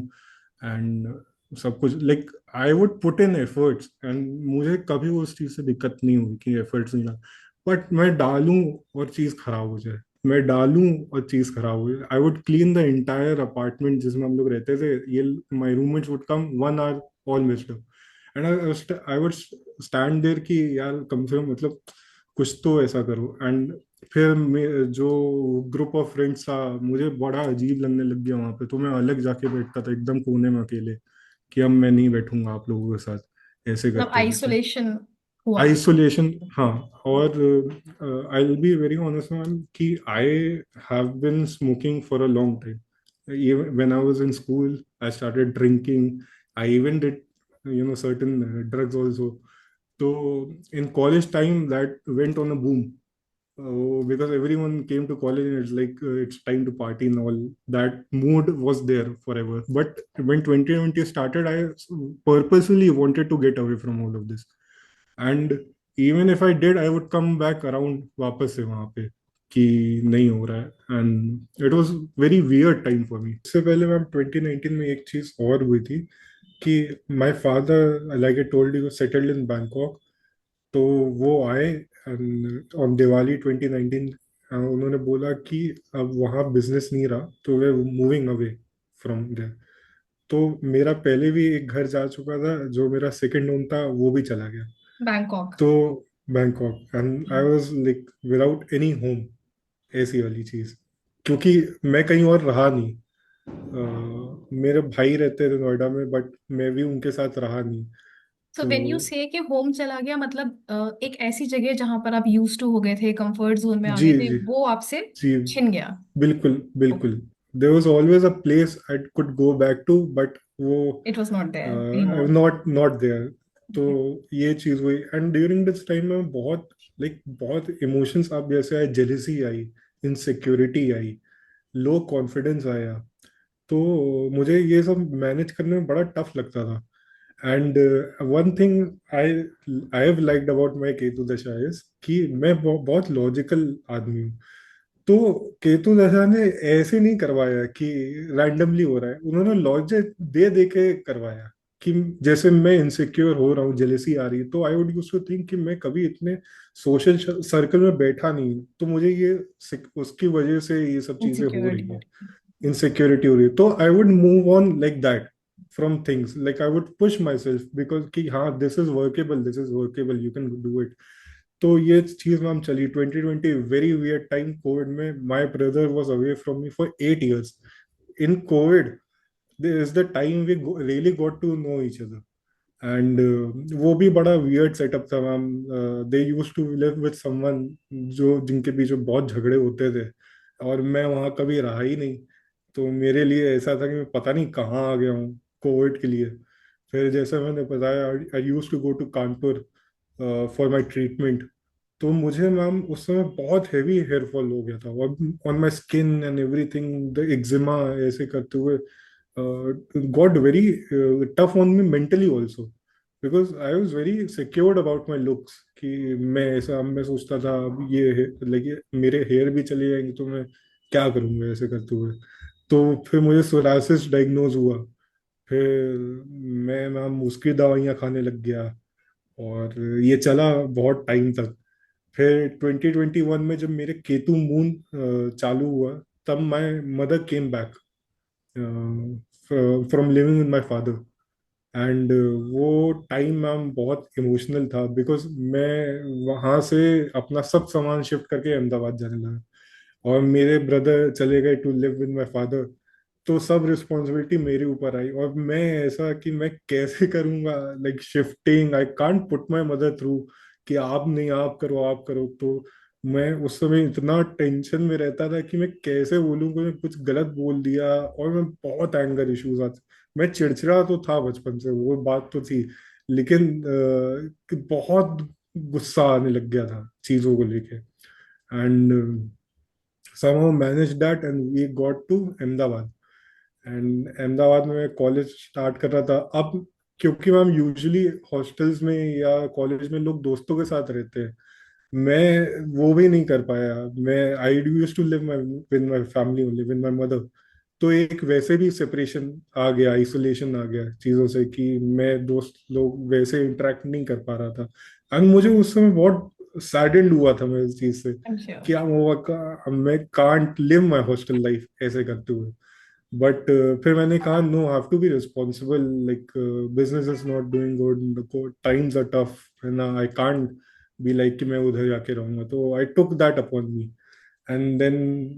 and सब कुछ like I would put in efforts. And मुझे कभी उस चीज़ से दिक्कत नहीं हुई कि एफर्ट्स नहीं डाल, बट मैं डालूं और चीज़ खराब हो जाए, मैं डालूं और चीज़ खराब हो जाए। I would clean the entire apartment जिसमें हम लोग रहते थे, ये my roommates would come 1 hour all messed up, and I would stand there कि यार कम से कम मतलब कुछ तो ऐसा करो। एंड फिर जो ग्रुप ऑफ फ्रेंड्स था, मुझे बड़ा अजीब लगने लग गया वहां पे, तो मैं अलग जाके बैठता था एकदम कोने में अकेले कि अब मैं नहीं बैठूंगा आप लोगों के साथ, ऐसे मतलब करते करते आइसोलेशन हुआ। आइसोलेशन। हाँ। और I will be very honest ma'am कि I have been smoking for a long time. when I was in school, I started drinking. I even did, certain drugs also. So in college time, that went on a boom. Because everyone came to college and it's like it's time to party and all. That mood was there forever. But when 2020 started, I purposely wanted to get away from all of this. And even if I did, I would come back around वापस से वहाँ पे कि नहीं हो रहा है। And it was very weird time for me. इससे पहले मैम 2019 में एक चीज और हुई थी कि my father, like I told you, settled in Bangkok. तो वो आए ऑन दिवाली 2019। उन्होंने बोला कि अब वहाँ बिजनेस नहीं रहा, तो वे मूविंग अवे फ्रॉम देयर। तो मेरा पहले भी एक घर जा चुका था, जो मेरा सेकंड होम था वो भी चला गया। बैंकॉक। तो Bangkok, and I was like without any home, ऐसी वाली चीज। क्योंकि मैं कहीं और रहा नहीं। मेरे भाई रहते थे नोएडा में, बट मैं भी उनके साथ रहा नहीं। सो तो व्हेन यू से कि होम चला गया, मतलब एक ऐसी जगह जहां पर आप यूज टू हो गए थे, कंफर्ट जोन में आ जी गए थे, जी वो आपसे जी, छिन गया। बिल्कुल बिल्कुल। There was always a place I could go back to, but वो it was not there anymore. Not not there. तो ये चीज हुई, एंड ड्यूरिंग दिस टाइम में बहुत लाइक बहुत इमोशंस आप जैसे आए, जेलिसी आई, इनसिक्योरिटी आई, लो कॉन्फिडेंस आया। तो मुझे ये सब मैनेज करने में बड़ा टफ लगता था। And one thing I I have liked about my Ketu दशा इज कि मैं बहुत लॉजिकल आदमी हूँ। तो केतु दशा ने ऐसे नहीं करवाया कि रैंडमली हो रहा है, उन्होंने लॉजिक दे दे के करवाया। कि जैसे मैं इनसिक्योर हो रहा हूँ, जेलेसी आ रही है, तो I would use to think कि मैं कभी इतने सोशल सर्कल में बैठा नहीं हूँ, तो मुझे ये उसकी वजह से ये सब चीजें हो इनसिक्योरिटी रही हो है, रही इनसिक्योरिटी हो रही है। तो I would move on like that from things, like I would push myself because कि हाँ, this is workable, this is workable, you can do it. तो ये चीज मैम चली 2020, वेरी वियर्ड टाइम कोविड में। My brother was away from me for 8 years। In covid, this is the time we really got to know each other. And वो भी बड़ा weird setup था ma'am. They use to live with someone जो जिनके बीच में बहुत झगड़े होते थे, और मैं वहाँ कभी रहा ही नहीं। तो मेरे लिए ऐसा था कि मैं पता नहीं कहाँ आ गया हूँ कोविड के लिए। फिर जैसे मैंने बताया, I use to go to Kanpur for my treatment. तो मुझे मैम उस समय बहुत हेवी हेयर फॉल हो गया था, और on my skin and everything, the eczema ऐसे करते हुए got very tough on me mentally also. Because I was very secured about my looks कि मैं सोचता था अब ये लाइक मेरे हेयर भी चले जाएंगे तो मैं क्या करूंगा ऐसे करते हुए। तो फिर मुझे सोरासिस डायग्नोज हुआ। फिर मैं उसकी दवाइयाँ खाने लग गया, और ये चला बहुत टाइम तक। फिर 2021 में जब मेरे केतु मून चालू हुआ, तब my mother came back from living with my father. And वो टाइम मैम बहुत इमोशनल था, बिकॉज मैं वहाँ से अपना सब सामान शिफ्ट करके अहमदाबाद जाने लगा, और मेरे ब्रदर चले गए to live with my father. तो सब रिस्पॉन्सिबिलिटी मेरे ऊपर आई, और मैं ऐसा कि मैं कैसे करूंगा, like shifting, I can't put my mother through कि आप नहीं, आप करो। तो मैं उस समय इतना टेंशन में रहता था कि मैं कैसे बोलूँ, कोई कुछ गलत बोल दिया, और मैं बहुत एंगर इश्यूज आते। मैं चिड़चिड़ा तो था बचपन से, वो बात तो थी, लेकिन कि बहुत गुस्सा आने लग गया था चीजों को लेके। And somehow managed that and we got to Ahmedabad. And Ahmedabad में मैं कॉलेज स्टार्ट कर रहा था। अब क्योंकि मैम यूजुअली हॉस्टल्स में या कॉलेज में लोग दोस्तों के साथ रहते हैं, मैं वो भी नहीं कर पाया। मैं I use to live my with my family only, with my mother. तो एक वैसे भी सेपरेशन आ गया, आइसोलेशन आ गया चीज़ों से, कि मैं दोस्त लोग वैसे इंटरेक्ट नहीं कर पा रहा था। एंड मुझे उस समय बहुत सैडेंड हुआ था मैं इस चीज़ से, अच्छा। कि मैं can't live my hostel life ऐसे करते हुए। बट फिर मैंने कहा no, have to be responsible, like business is not doing good, times are tough है ना, आई कांट बी लाइक कि मैं उधर जाके रहूंगा। तो I took that upon me. And then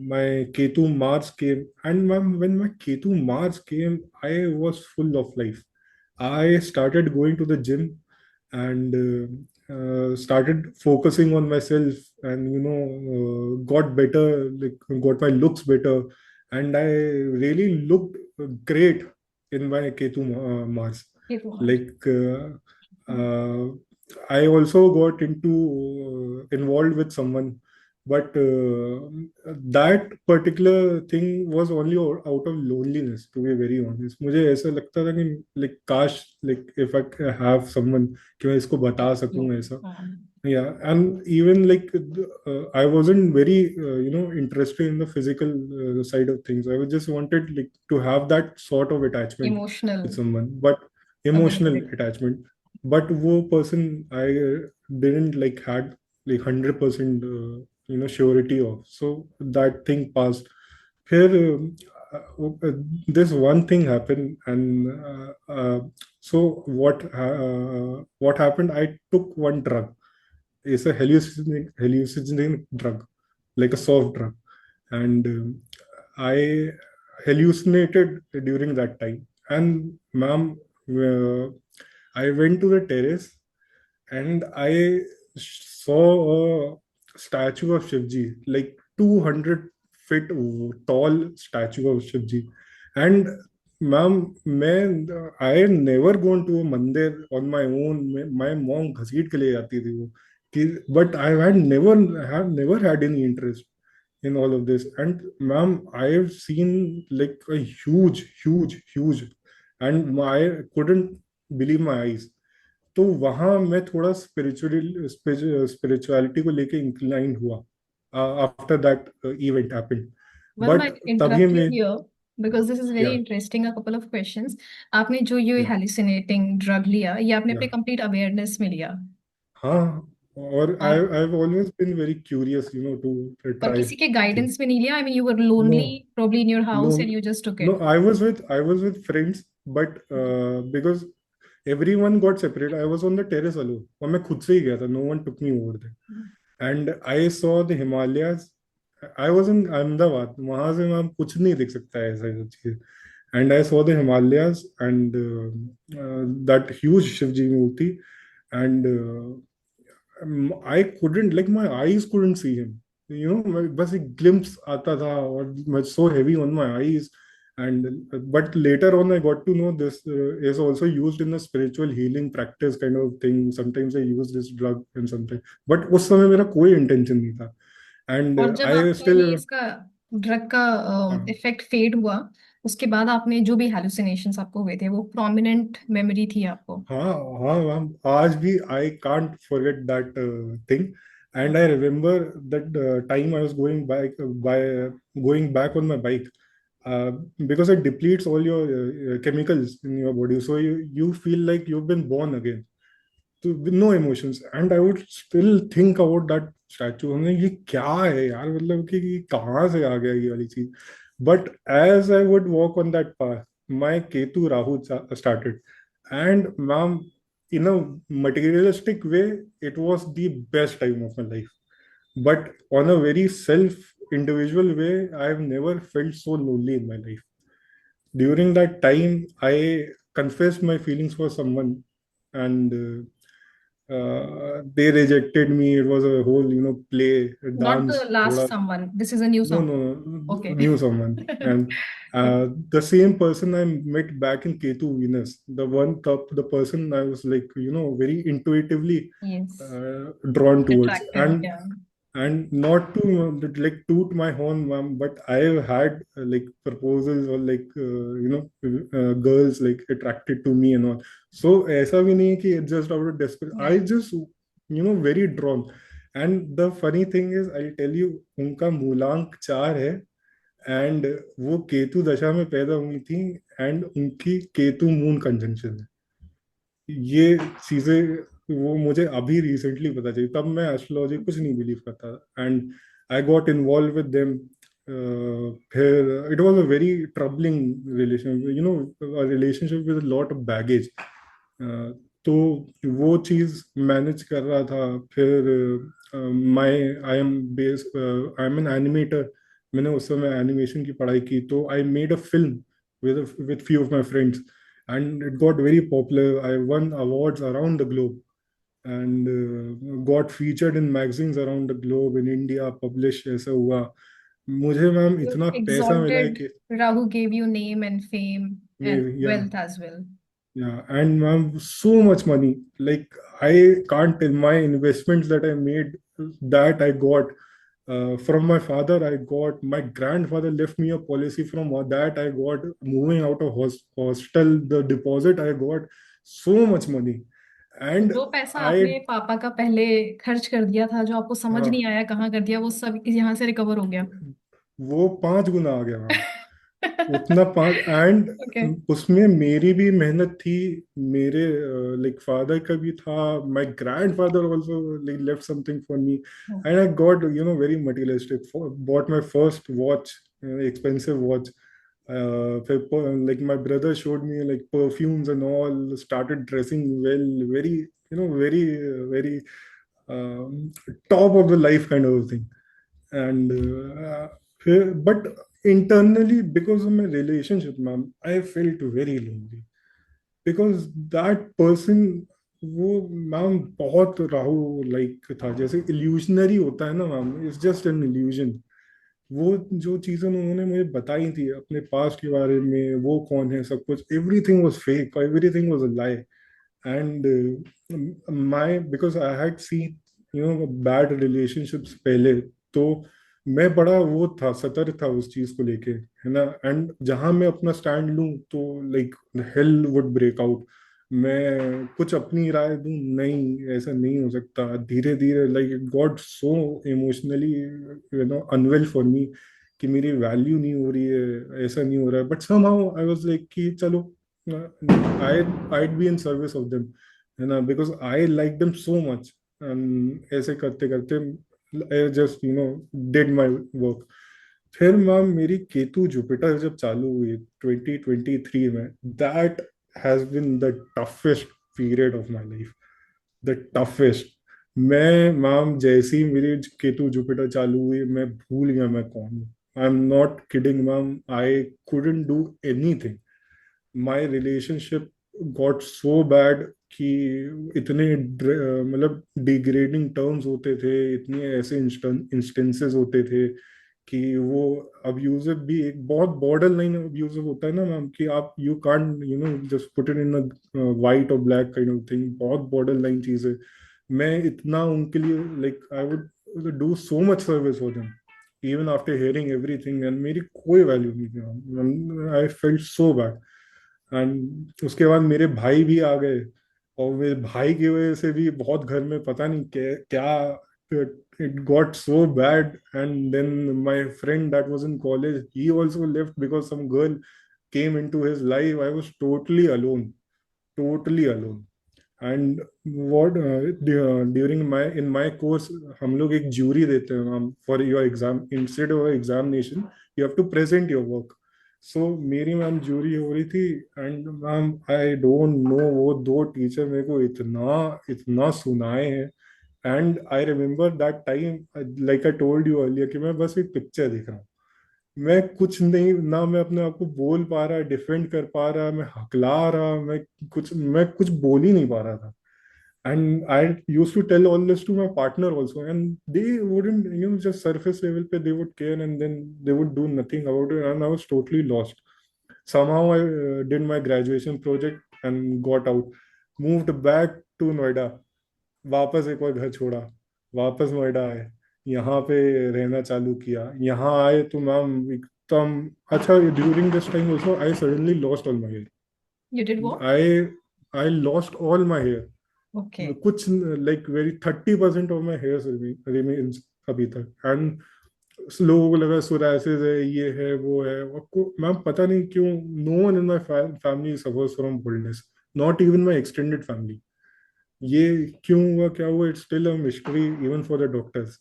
my Ketu Mars came, and when my Ketu Mars came, I was full of life. I started going to the gym, and started focusing on myself, and got better, like got my looks better, and I really looked great in my Ketu Mars. ये तो हाँ। Like I also got into involved with someone, but that particular thing was only out of loneliness, to be very honest। मुझे ऐसा लगता था कि like काश, like if I have someone कि मैं इसको बता सकूं ऐसा। हाँ। Yeah, and even like I wasn't very interested in the physical side of things। I was just wanted like to have that sort of attachment emotional with someone, but emotional availability. attachment। But वो person I didn't like had like 100% surety of, so that thing passed। फिर this one thing happened, and so what happened, I took one drug. It's a hallucinogenic drug, like a soft drug, and I hallucinated during that time. And ma'am, uh, I went to the terrace, and I saw a statue of Shivji, like 200 feet tall statue of Shivji. And ma'am, I never gone to a mandir on my own. My mom घसीट के ले जाती थी वो, कि but I have never had any interest in all of this। And ma'am, I have seen like a huge, and I couldn't believe my eyes। तो वहां मैं थोड़ा स्पिरिचुअलिटी को लेके इंक्लाइन हुआ after that event happened. Well but my तभी interrupt you मैं, here because this is very या interesting. A couple of questions. आपने जो ये या हेलुसिनेटिंग ड्रग लिया, ये आपने या अपने कंप्लीट अवेयरनेस में लिया? हाँ, और आई और I have always been very curious to और ट्राई किसी के थिंग्स। गाइडेंस में नहीं लिया? I mean you were no, lonely probably in your no, house and you just took no, it? I was with friends, but because everyone got separate, I was on the terrace alone, और मैं खुद से ही गया था, no one took me over there। And I saw the Himalayas. I was in Ahmedabad, वहां से वहां कुछ नहीं दिख सकता है ऐसा सब चीज। And I saw the Himalayas, and that huge Shivji मूर्ति। And I couldn't, like my eyes couldn't see him, बस एक ग्लिम्स आता था, और मैं so heavy on my eyes. And but later on I got to know this is also used in a spiritual healing practice kind of thing। Sometimes I use this drug and sometimes, but उस समय मेरा कोई intention नहीं था। And और जब आई आपका still, ये इसका ड्रग का हाँ इफेक्ट फेड हुआ, उसके बाद आपने जो भी हेलुसिनेशंस आपको हुए थे वो प्रोमिनेंट मेमोरी थी आपको? हाँ हाँ मैम, आज भी I can't forget that thing. And I remember that time I was going back on my bike, because it depletes all your chemicals in your body, so you feel like you've been born again, तो with no emotions. And I would still think about that statue, हमने ये क्या है यार, मतलब कि ये कहाँ से आ गया ये वाली चीज. But as I would walk on that path, my Ketu Rahu started. And ma'am, in a materialistic way, it was the best time of my life. But on a very self individual way, I have never felt so lonely in my life. During that time, I confessed my feelings for someone, and they rejected me. It was a whole, play, a not the dance, last thoda. Someone, this is a new No, some. no, no, okay. knew someone. And the same person I met back in Ketu Venus, the person I was like, very intuitively yes. drawn towards. Attracted, And या। not to like toot my horn, ma'am, but I have had like proposals, or like girls like attracted to me and all. So ऐसा भी नहीं है कि it's just out of desperate. I just very drawn. And the funny thing is, I'll tell you, उनका मूलांक 4 है. And वो केतु दशा में पैदा हुई थी. एंड उनकी केतु मून कंजंक्शन है. ये चीजें वो मुझे अभी रिसेंटली पता चली. तब मैं एस्ट्रोलॉजी कुछ नहीं बिलीव करता. And I got involve with them. फिर it was a very troubling relation, relationship with lot of baggage. तो वो चीज मैनेज कर रहा था. फिर my I am base I am an animator. मैंने उस समय एनिमेशन की पढ़ाई की, तो I made a film with few of my friends, and it got very popular. I won awards around the globe, and got featured in magazines around the globe in India. Published ऐसा हुआ. मुझे ma'am इतना पैसा मिला है Exalted कि Rahu gave you name and fame may and या wealth as well. and ma'am, so much money. Like I can't tell my investments that I made, that I got from my father. I got my grandfather left me a policy from that. I got moving out of hostel. The deposit I got so much money, and जो पैसा I आपने पापा का पहले खर्च कर दिया था, जो आपको समझ हाँ, नहीं आया कहाँ कर दिया, वो सब यहाँ से रिकवर हो गया। वो 5 गुना आ गया मैम. उतना 5. And okay. उसमें मेरी भी मेहनत थी. मेरे लाइक फादर का भी था. My grandfather also like left something for me. And I got very materialistic. Bought my first watch, expensive watch. फिर like my brother showed me like perfumes and all, started dressing well, very very very um, top of the life kind of thing. And but internally, because of my relationship, ma'am, I felt very lonely. Because that person, वो ma'am बहुत Rahu like था. जैसे इल्यूशनरी होता है ना ma'am, it's just an illusion. वो जो चीजें उन्होंने मुझे बताई थी अपने पास्ट के बारे में, वो कौन है, सब कुछ, everything was fake, everything was a lie. And my because I had seen bad relationships पहले, तो मैं बड़ा वो था, सतर्क था उस चीज को लेके, है ना. एंड जहां मैं अपना स्टैंड लूं तो like hell would break out. मैं कुछ अपनी राय दूं, नहीं ऐसा नहीं हो सकता. धीरे धीरे like it got so emotionally unwell for me, कि मेरी वैल्यू नहीं हो रही है, ऐसा नहीं हो रहा है. But somehow I was like कि चलो, आई I'd be in service of them, है ना, because I like them so much. ऐसे करते करते I just did my work. फिर मैम मेरी केतु जुपिटर जब चालू हुई 2023 में, that has been the toughest period of my life. The toughest. मैं मैम जैसे ही मेरी केतु जुपिटर चालू हुई, मैं भूल गया मैं कौन हूँ. I am not kidding ma'am, I couldn't do anything. My relationship got so bad कि इतने मतलब डिग्रेडिंग टर्म्स होते थे, इतने ऐसे इंस्टेंसेस होते थे कि वो अब्यूजिव भी, एक बहुत बॉर्डर लाइन अब्यूजिव होता है ना मैम, कि आप you can't just put it in a white और ब्लैक काइंड ऑफ थिंग. बहुत बॉर्डर लाइन चीज है. मैं इतना उनके लिए like I would do so much service for them. Even after hearing everything, and मेरी कोई वैल्यू नहीं थी। आई फेल्ट सो बैड। एंड उसके बाद मेरे भाई भी आ गए, और मेरे भाई की वजह से भी बहुत घर में पता नहीं क्या it got so bad. And then my friend that was in college, he also left because some girl came into his life. I was totally alone, totally alone. And what during my in my course हम लोग एक jury देते हैं ma'am for your exam, instead of examination you have to present your work. So मेरी ma'am jury हो रही थी, and ma'am I don't know वो दो टीचर मेरे को इतना इतना सुनाए हैं। And I remember that time, like I told you earlier, कि मैं बस एक पिक्चर देख रहा हूँ। मैं कुछ नहीं, ना मैं अपने आप को बोल पा रहा, डिफेंड कर पा रहा, मैं हकला रहा, मैं कुछ बोल ही नहीं पा रहा था। And I used to tell all this to my partner also, and they wouldn't, just surface level pe they would care, and then they would do nothing about it, and I was totally lost. Somehow I did my graduation project and got out, moved back to Noida, वापस एक और घर छोड़ा, वापस नोएडा आए, यहाँ पे रहना चालू किया। यहाँ आए तो मैम एकदम अच्छा, during this time also I suddenly lost all my hair. You did what? I I lost all my hair. Okay. कुछ like very 30% of my hair remains अभी तक। एंड लोगों को लगा सोरायसिस है, ये है, वो है। आपको मैम पता नहीं क्यों, no one in my family suffers from boldness, not even my extended family. ये क्यों हुआ, क्या हुआ, it's still a mystery even for the doctors.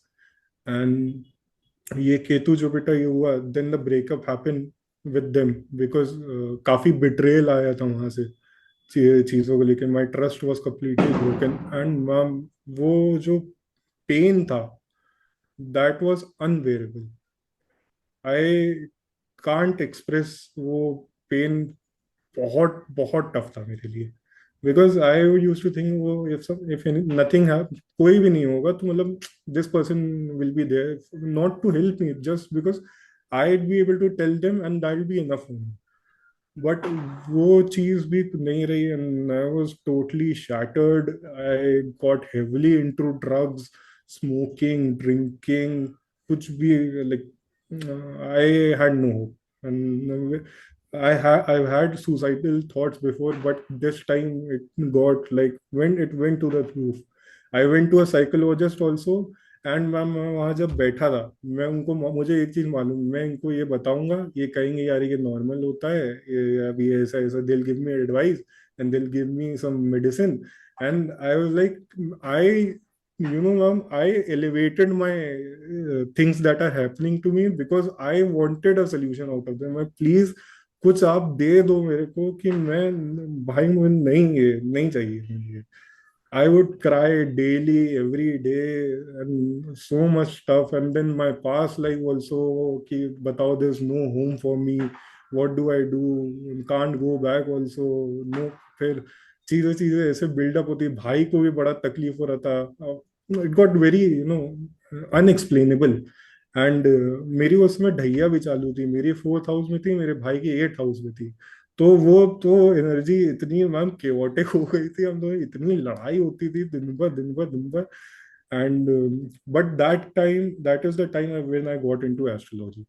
And ये केतु जो बेटा ये हुआ, then the breakup happen with them, because काफी बिट्रेल आया था वहां से चीजों को लेकर। My trust was completely broken, and ma'am वो जो पेन था, that was unbearable. I can't express वो पेन। बहुत बहुत टफ था मेरे लिए, because I use to think वो इफ नथिंग है, कोई भी नहीं होगा तो मतलब this person will be there not to help me, just because I be able to tell them and that will be enough for me. But वो चीज भी नहीं रही, and I was totally shattered. I got heavily into drugs, smoking, drinking, कुछ भी, like I had no hope. And I've had suicidal thoughts before, but this time it got like when it went to the roof. I went to a psychologist also, and ma'am मैं वहाँ जब बैठा था, मैं उनको, मुझे एक चीज मालूम, मैं इनको ये बताऊंगा, ये कहेंगे यार ये नॉर्मल होता है, ये अभी ऐसा ऐसा, they'll give me advice and they'll give me some medicine. And I was like, I ma'am, I elevated my things that are happening to me because I wanted a solution out of them. मैं please कुछ आप दे दो मेरे को, कि मैं, भाई मुझे नहीं, ये नहीं चाहिए मुझे। I would cry daily, every day, and so much stuff. And then my past life also, कि बताओ, there's no home for me. What do I do? Can't go back also. No, फिर चीजें चीजें ऐसे बिल्डअप होती, भाई को भी बड़ा तकलीफ हो रहा था। It got very unexplainable. And मेरी उसमें ढैया भी चालू थी, मेरी 4th हाउस में थी, मेरे भाई की 8th हाउस में थी। तो वो तो एनर्जी इतनी मैम केओटिक हो गई थी, हम लोग इतनी लड़ाई होती थी दिन भर दिन भर दिन भर। And but that time, that is the time when I got into astrology,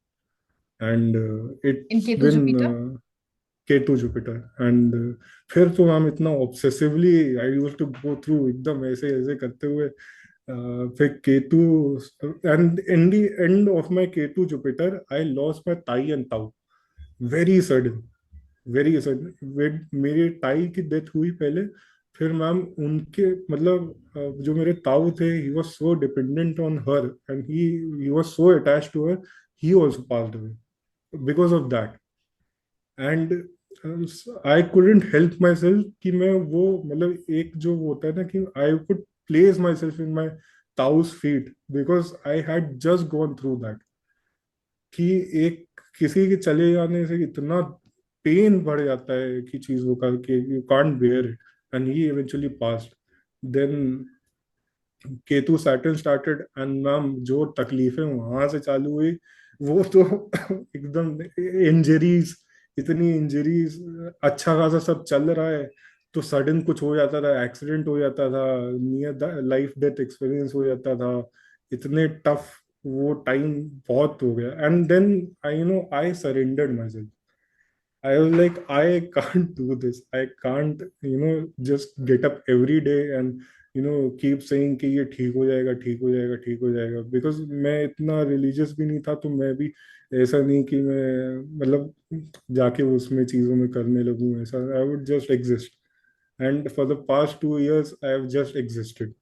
and In it's Ketu been Jupiter? Ketu Jupiter. एंड फिर तो मैम इतना obsessively I use to go through, एकदम ऐसे ऐसे करते हुए फिर Ketu. And in the end of my Ketu Jupiter I lost my ताई एंड ताऊ, वेरी सडन, वेरी सडन। मेरी ताई की डेथ हुई पहले, फिर मैम उनके मतलब जो मेरे ताऊ थे, he was so dependent on her, and he was so attach to her, he also passed away because of that. And I couldn't help myself कि मैं वो, मतलब एक जो होता है ना, कि I could place my self in my taus feet, because I had just gone through that. कि एक किसी के चले जाने से इतना पेन बढ़ जाता है कि चीजों का, कि you can't bear it, and he eventually passed. Then Ketu Saturn started, and ma'am जो तकलीफें वहां से चालू हुई, वो तो एकदम इंजरीज, इतनी इंजरीज, अच्छा खासा सब चल रहा है, तो सडन कुछ हो जाता था, एक्सीडेंट हो जाता था, नियर लाइफ डेथ एक्सपीरियंस हो जाता था। इतने टफ वो टाइम बहुत हो गया। And then I surrendered myself. I was like, I can't do this. I can't, just get up every day and, keep saying कि ये ठीक हो जाएगा, ठीक हो जाएगा, ठीक हो जाएगा. Because मैं इतना रिलीजियस भी नहीं था, तो मैं भी ऐसा नहीं कि मैं मतलब जाके उसमें चीजों में करने लगूं ऐसा. I would just exist. And for the past 2 years, I have just existed.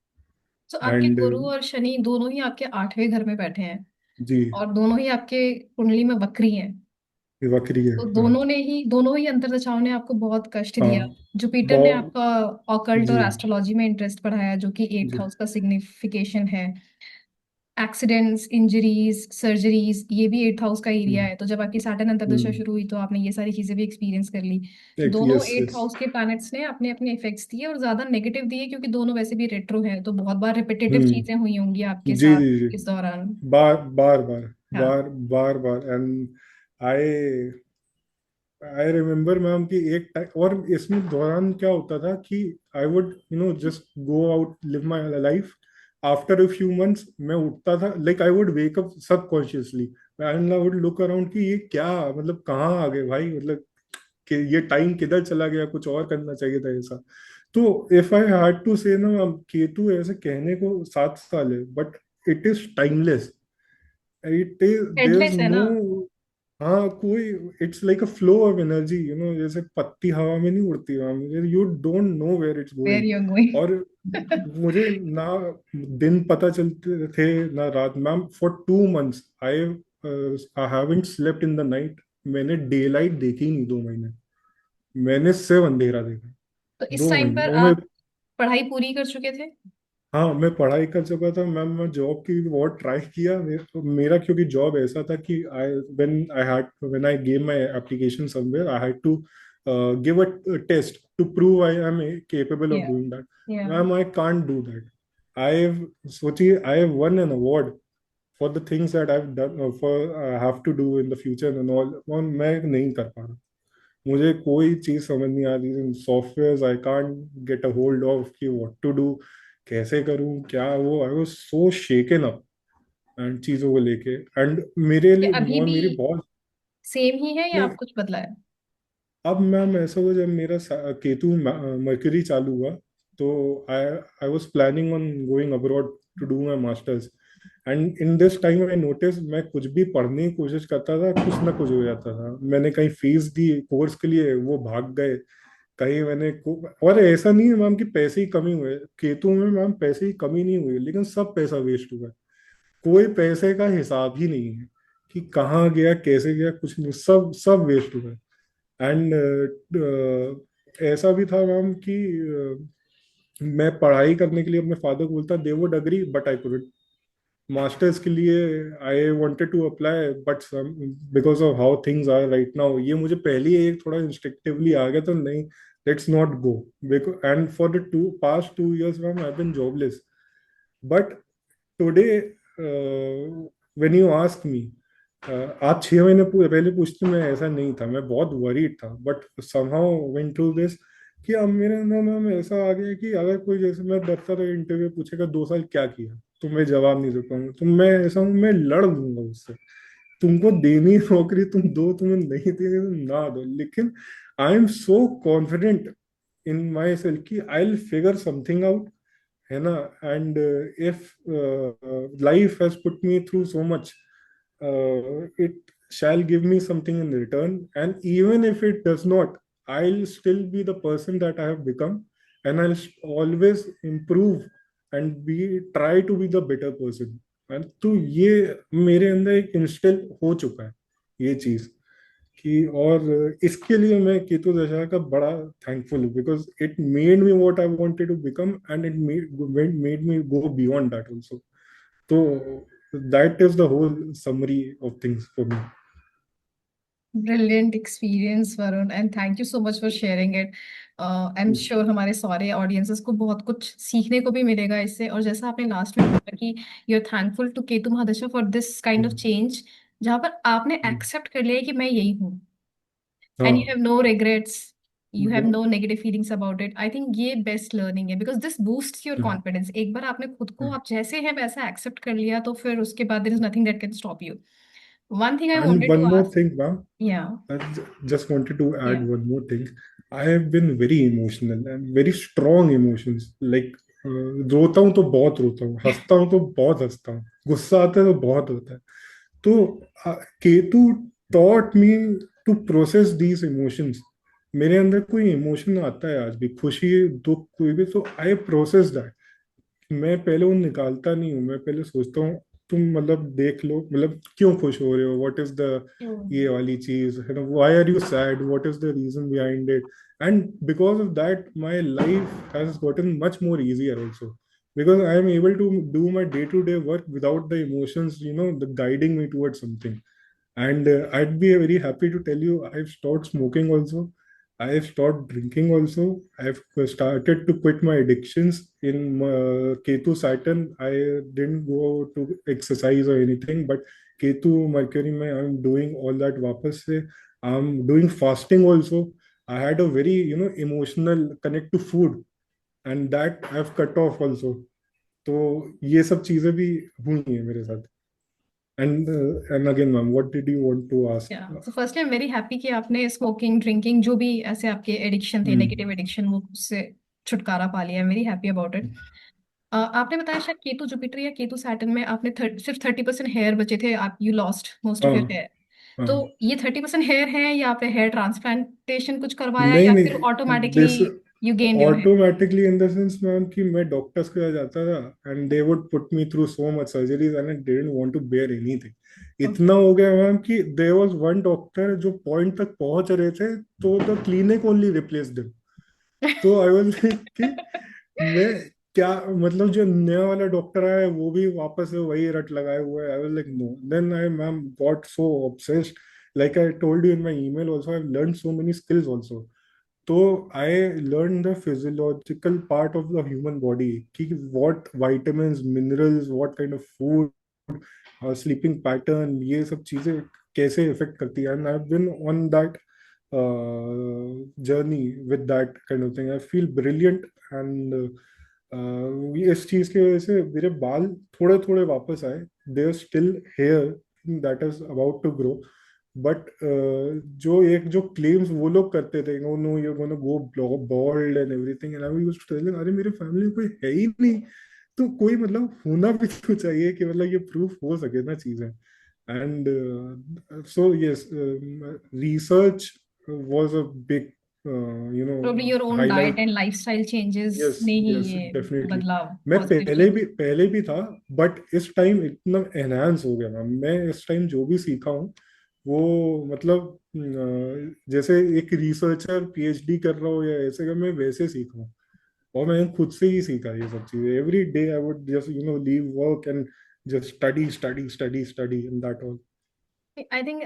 तो आपके And गुरु और शनि दोनों ही आपके 8वें घर में बैठे हैं, जी, और दोनों ही आपके कुंडली में वक्री हैं। ये वक्री है, तो हाँ. दोनों ही अंतर्दशाओं ने आपको बहुत कष्ट हाँ, दिया। जुपिटर ने बहुत. आपका ऑकल्ट जी, और एस्ट्रोलॉजी में इंटरेस्ट बढ़ाया, जो कि एट्थ जी. हाउस का सिग्निफिकेशन है। एक्सीडेंट्स, इंजरीज, सर्जरीज, ये भी एट्थ हाउस का एरिया हम्म. है। तो जब आपकी सैटर्न अंतर्दशा हम्म. शुरू हुई तो आपने ये सारी चीजें भी एक्सपीरियंस कर ली। दोनों यस, एट्थ यस. हाउस के प्लैनेट्स ने अपने अपने इफेक्ट्स दिए, और ज्यादा नेगेटिव दिए क्योंकि दोनों वैसे भी रेट्रो हैं। तो बहुत बार रिपीटेटिव चीजें हम्म. हुई होंगी आपके जी, साथ जी, जी. इस दौरान। बार बार बार हाँ। बार बार बार. And I I remember ma'am कि एक टाइम, और इसमें दौरान क्या होता था कि आई would just go out, live my life. After a few months मैं उठता था, like I would wake up subconsciously, and I would look around कि ये क्या, मतलब कहाँ आ गए भाई, मतलब कि ये टाइम किधर चला गया, कुछ और करना चाहिए था ऐसा. तो इफ आई हैड टू से ना, केतु ऐसे कहने को 7 साल है, but it is timeless. It is, there is headless है नो. ना। हाँ, कोई, it's like a flow of energy, जैसे पत्ती हवा में नहीं उड़ती, you don't know where it's where going. You going. और मुझे ना दिन पता चलते थे ना रात. Ma'am, for 2 months I I haven't slept in the night. मैंने डे लाइट देखी ही नहीं 2 महीने. मैंने सिर्फ अंधेरा देखा तो इस दो टाइम महीने पर और मैं. आप पढ़ाई पूरी कर चुके थे? हाँ, मैं पढ़ाई कर चुका था मैम. मैं जॉब की भी बहुत ट्राई किया. मेरा क्योंकि जॉब ऐसा था कि when I gave my application somewhere, I had to give a test to prove I am capable of या डूइंग दैट. या ma'am, I can't do that. I सोचिए, I have won an award for the things that I have done, for I have to do in the future and all, और मैं नहीं कर पा रहा. मुझे कोई चीज समझ नहीं आ रही. Software I can't get a hold of कि व्हाट टू डू, कैसे करूं क्या वो. आई was so shaken up and चीजों को लेके. एंड मेरे ये लिए, अभी और भी मेरी बहुत. सेम ही है या नहीं, आप कुछ बदला है? अब मैम ऐसा हुआ, जब मेरा केतु मरकरी चालू हुआ, तो I I was planning on going abroad to do my masters. And in this time I notice, मैं कुछ भी पढ़ने की कोशिश करता था, कुछ ना कुछ हो जाता था. मैंने कहीं फीस दी कोर्स के लिए, वो भाग गए. कहीं और ऐसा नहीं है मैम कि पैसे ही कमी हुए. केतु में मैम पैसे की कमी नहीं हुई, लेकिन सब पैसा वेस्ट हुआ है. कोई पैसे का हिसाब ही नहीं है कि कहाँ गया, कैसे गया, कुछ नहीं. सब सब वेस्ट हुआ है. एंड ऐसा भी था मैम कि मैं पढ़ाई करने के लिए अपने फादर को बोलता, they would agree, but I couldn't. Masters के लिए I wanted to apply, but because of how things are right now, ये मुझे पहले ही एक थोड़ा इंस्टिंक्टिवली आ गया, तो नहीं, let's not go. And for the past 2 years ma'am, I been jobless. But today, when you ask me, आप 6 महीने पहले पूछते, मैं ऐसा नहीं था, मैं बहुत वरीड था. But somehow went through this कि अब मेरे अंदर मैम ऐसा आ गया कि अगर कोई, जैसे मैं डरता था इंटरव्यू पूछेगा 2 साल क्या किया, तो मैं जवाब नहीं दे पाऊंगा. तो मैं ऐसा हूँ, मैं लड़ लूंगा उससे. तुमको देनी है नौकरी, तुम दो. तुम्हें नहीं देनी, तुम ना दो. लेकिन I am so confident in myself कि I will figure something out, है ना. And if life has put me through so much, it shall give me something in return. And even if it does not, I'll still be the person that I have become, and I'll always improve and be try to be the better person. And तो ये मेरे अंदर एक instil हो चुका है, ये चीज कि. और इसके लिए मैं केतु दशा का बड़ा थैंकफुल हूँ, because it made me what I wanted to become, and it made me go beyond that also. तो that is the whole summary of things for me. Brilliant experience Varun, and thank you so much for sharing it. I am sure हमारे सारे audiences को बहुत कुछ सीखने को भी मिलेगा इससे। और जैसा आपने लास्ट में बोला कि you are thankful to Ketu mahadasha for this kind of hmm. Change, जहां पर आपने हम्म. एक्सेप्ट कर लिया है कि मैं यही हूँ, एंड यू हाँ. Have no regrets. You have no बहुत। Negative feelings about it. I think ये बेस्ट लर्निंग है, because this boosts your hmm, confidence. एक बार आपने खुद को हम्म। आप जैसे हैं वैसा एक्सेप्ट कर लिया तो फिर उसके बाद there is nothing that can stop you. One thing I And wanted one to more ask. thing, ma'am. या Just wanted to या add one more thing. I have been very emotional and very strong emotions. Like रोता हूँ तो बहुत रोता हूँ, हंसता हूँ तो बहुत हंसता हूँ, गुस्सा आता है तो बहुत होता है। तो Ketu taught me to process these emotions. मेरे अंदर कोई इमोशन आता है आज भी, खुशी, दुख, कोई भी, तो आई प्रोसेस दैट। मैं पहले वो निकालता नहीं हूँ, मैं पहले सोचता हूँ तुम मतलब देख लो, मतलब क्यों खुश हो रहे हो, व्हाट इज द, ये वाली चीज है ना, why are you sad, what is the reason behind it. And because of that my life has gotten much more easier also, because I am able to do my day to day work without the emotions, the guiding me towards something. And I'd be very happy to tell you, I've stopped smoking also. I've stopped drinking also. I've started to quit my addictions. In Ketu Saturn, I didn't go to exercise or anything, but Ketu Mercury, I'm doing all that vapas se. I'm doing fasting also. I had a very, emotional connect to food, and that I've cut off also. तो ये सब चीजें भी हुई हैं मेरे साथ। And again, ma'am, what did you want to ask? या so firstly I am very happy कि आपने स्मोकिंग ड्रिंकिंग जो भी ऐसे आपके एडिक्शन थे, Hmm. नेगेटिव एडिक्शन, वो उससे छुटकारा पा लिया। I am very happy about it. आपने बताया शायद केतु जुपिटर या केतु सैटर्न में आपने सिर्फ 30% हेयर बचे थे, आप you lost most of your हाँ, हेयर। तो हाँ। ये 30% हेयर है या आपने हेयर ट्रांसप्लांटेशन कुछ करवाया नहीं, या फिर नहीं, automatically this you gain your hair? Automatically in the sense ma'am कि मैं डॉक्टर्स के पास जाता था and they would put me through so much surgeries and I didn't want to bear anything. Okay. इतना हो गया मैम कि देयर वाज वन डॉक्टर जो पॉइंट तक पहुंच रहे थे, तो the clinic only replaced him. तो आई वाज लाइक कि मैं क्या, मतलब जो नया वाला डॉक्टर आया है वो भी वापस से वही रट लगाए हुआ है। I was like no, then I ma'am got so obsessed, like I told you in my email also, I've learned so many skills also. तो I learned the physiological part of the human body, कि what vitamins, minerals, what kind of food, sleeping pattern, ये सब चीजें कैसे effect करती है। And I have been on that journey with that kind of thing. I feel brilliant, and इस चीज की वजह से मेरे बाल थोड़े थोड़े वापस आए। There still hair that is about to grow, but जो एक जो क्लेम्स वो लोग करते थे, no no you gonna go bald and everything, and I used to tell them, अरे मेरे फैमिली में कोई है ही नहीं, तो कोई मतलब होना भी तो चाहिए कि मतलब ये प्रूफ हो सके ना चीजें। And so yes, research was a big, probably your own diet highlight. And lifestyle changes yes, ने ही यस, ये डेफिनेटली। बदलाव मैं पॉजिटिव किया। पहले भी था, बट इस टाइम इतना एनहांस हो गया मैम। मैं इस टाइम जो भी सीखा हूँ वो मतलब जैसे एक रिसर्चर पीएचडी कर रहा हो या ऐसे का, मैं वैसे सीखा हूँ। और मैंने खुद से ही सीखा ये सब चीजें। Every day I would just leave work and just study study study study and that all. I think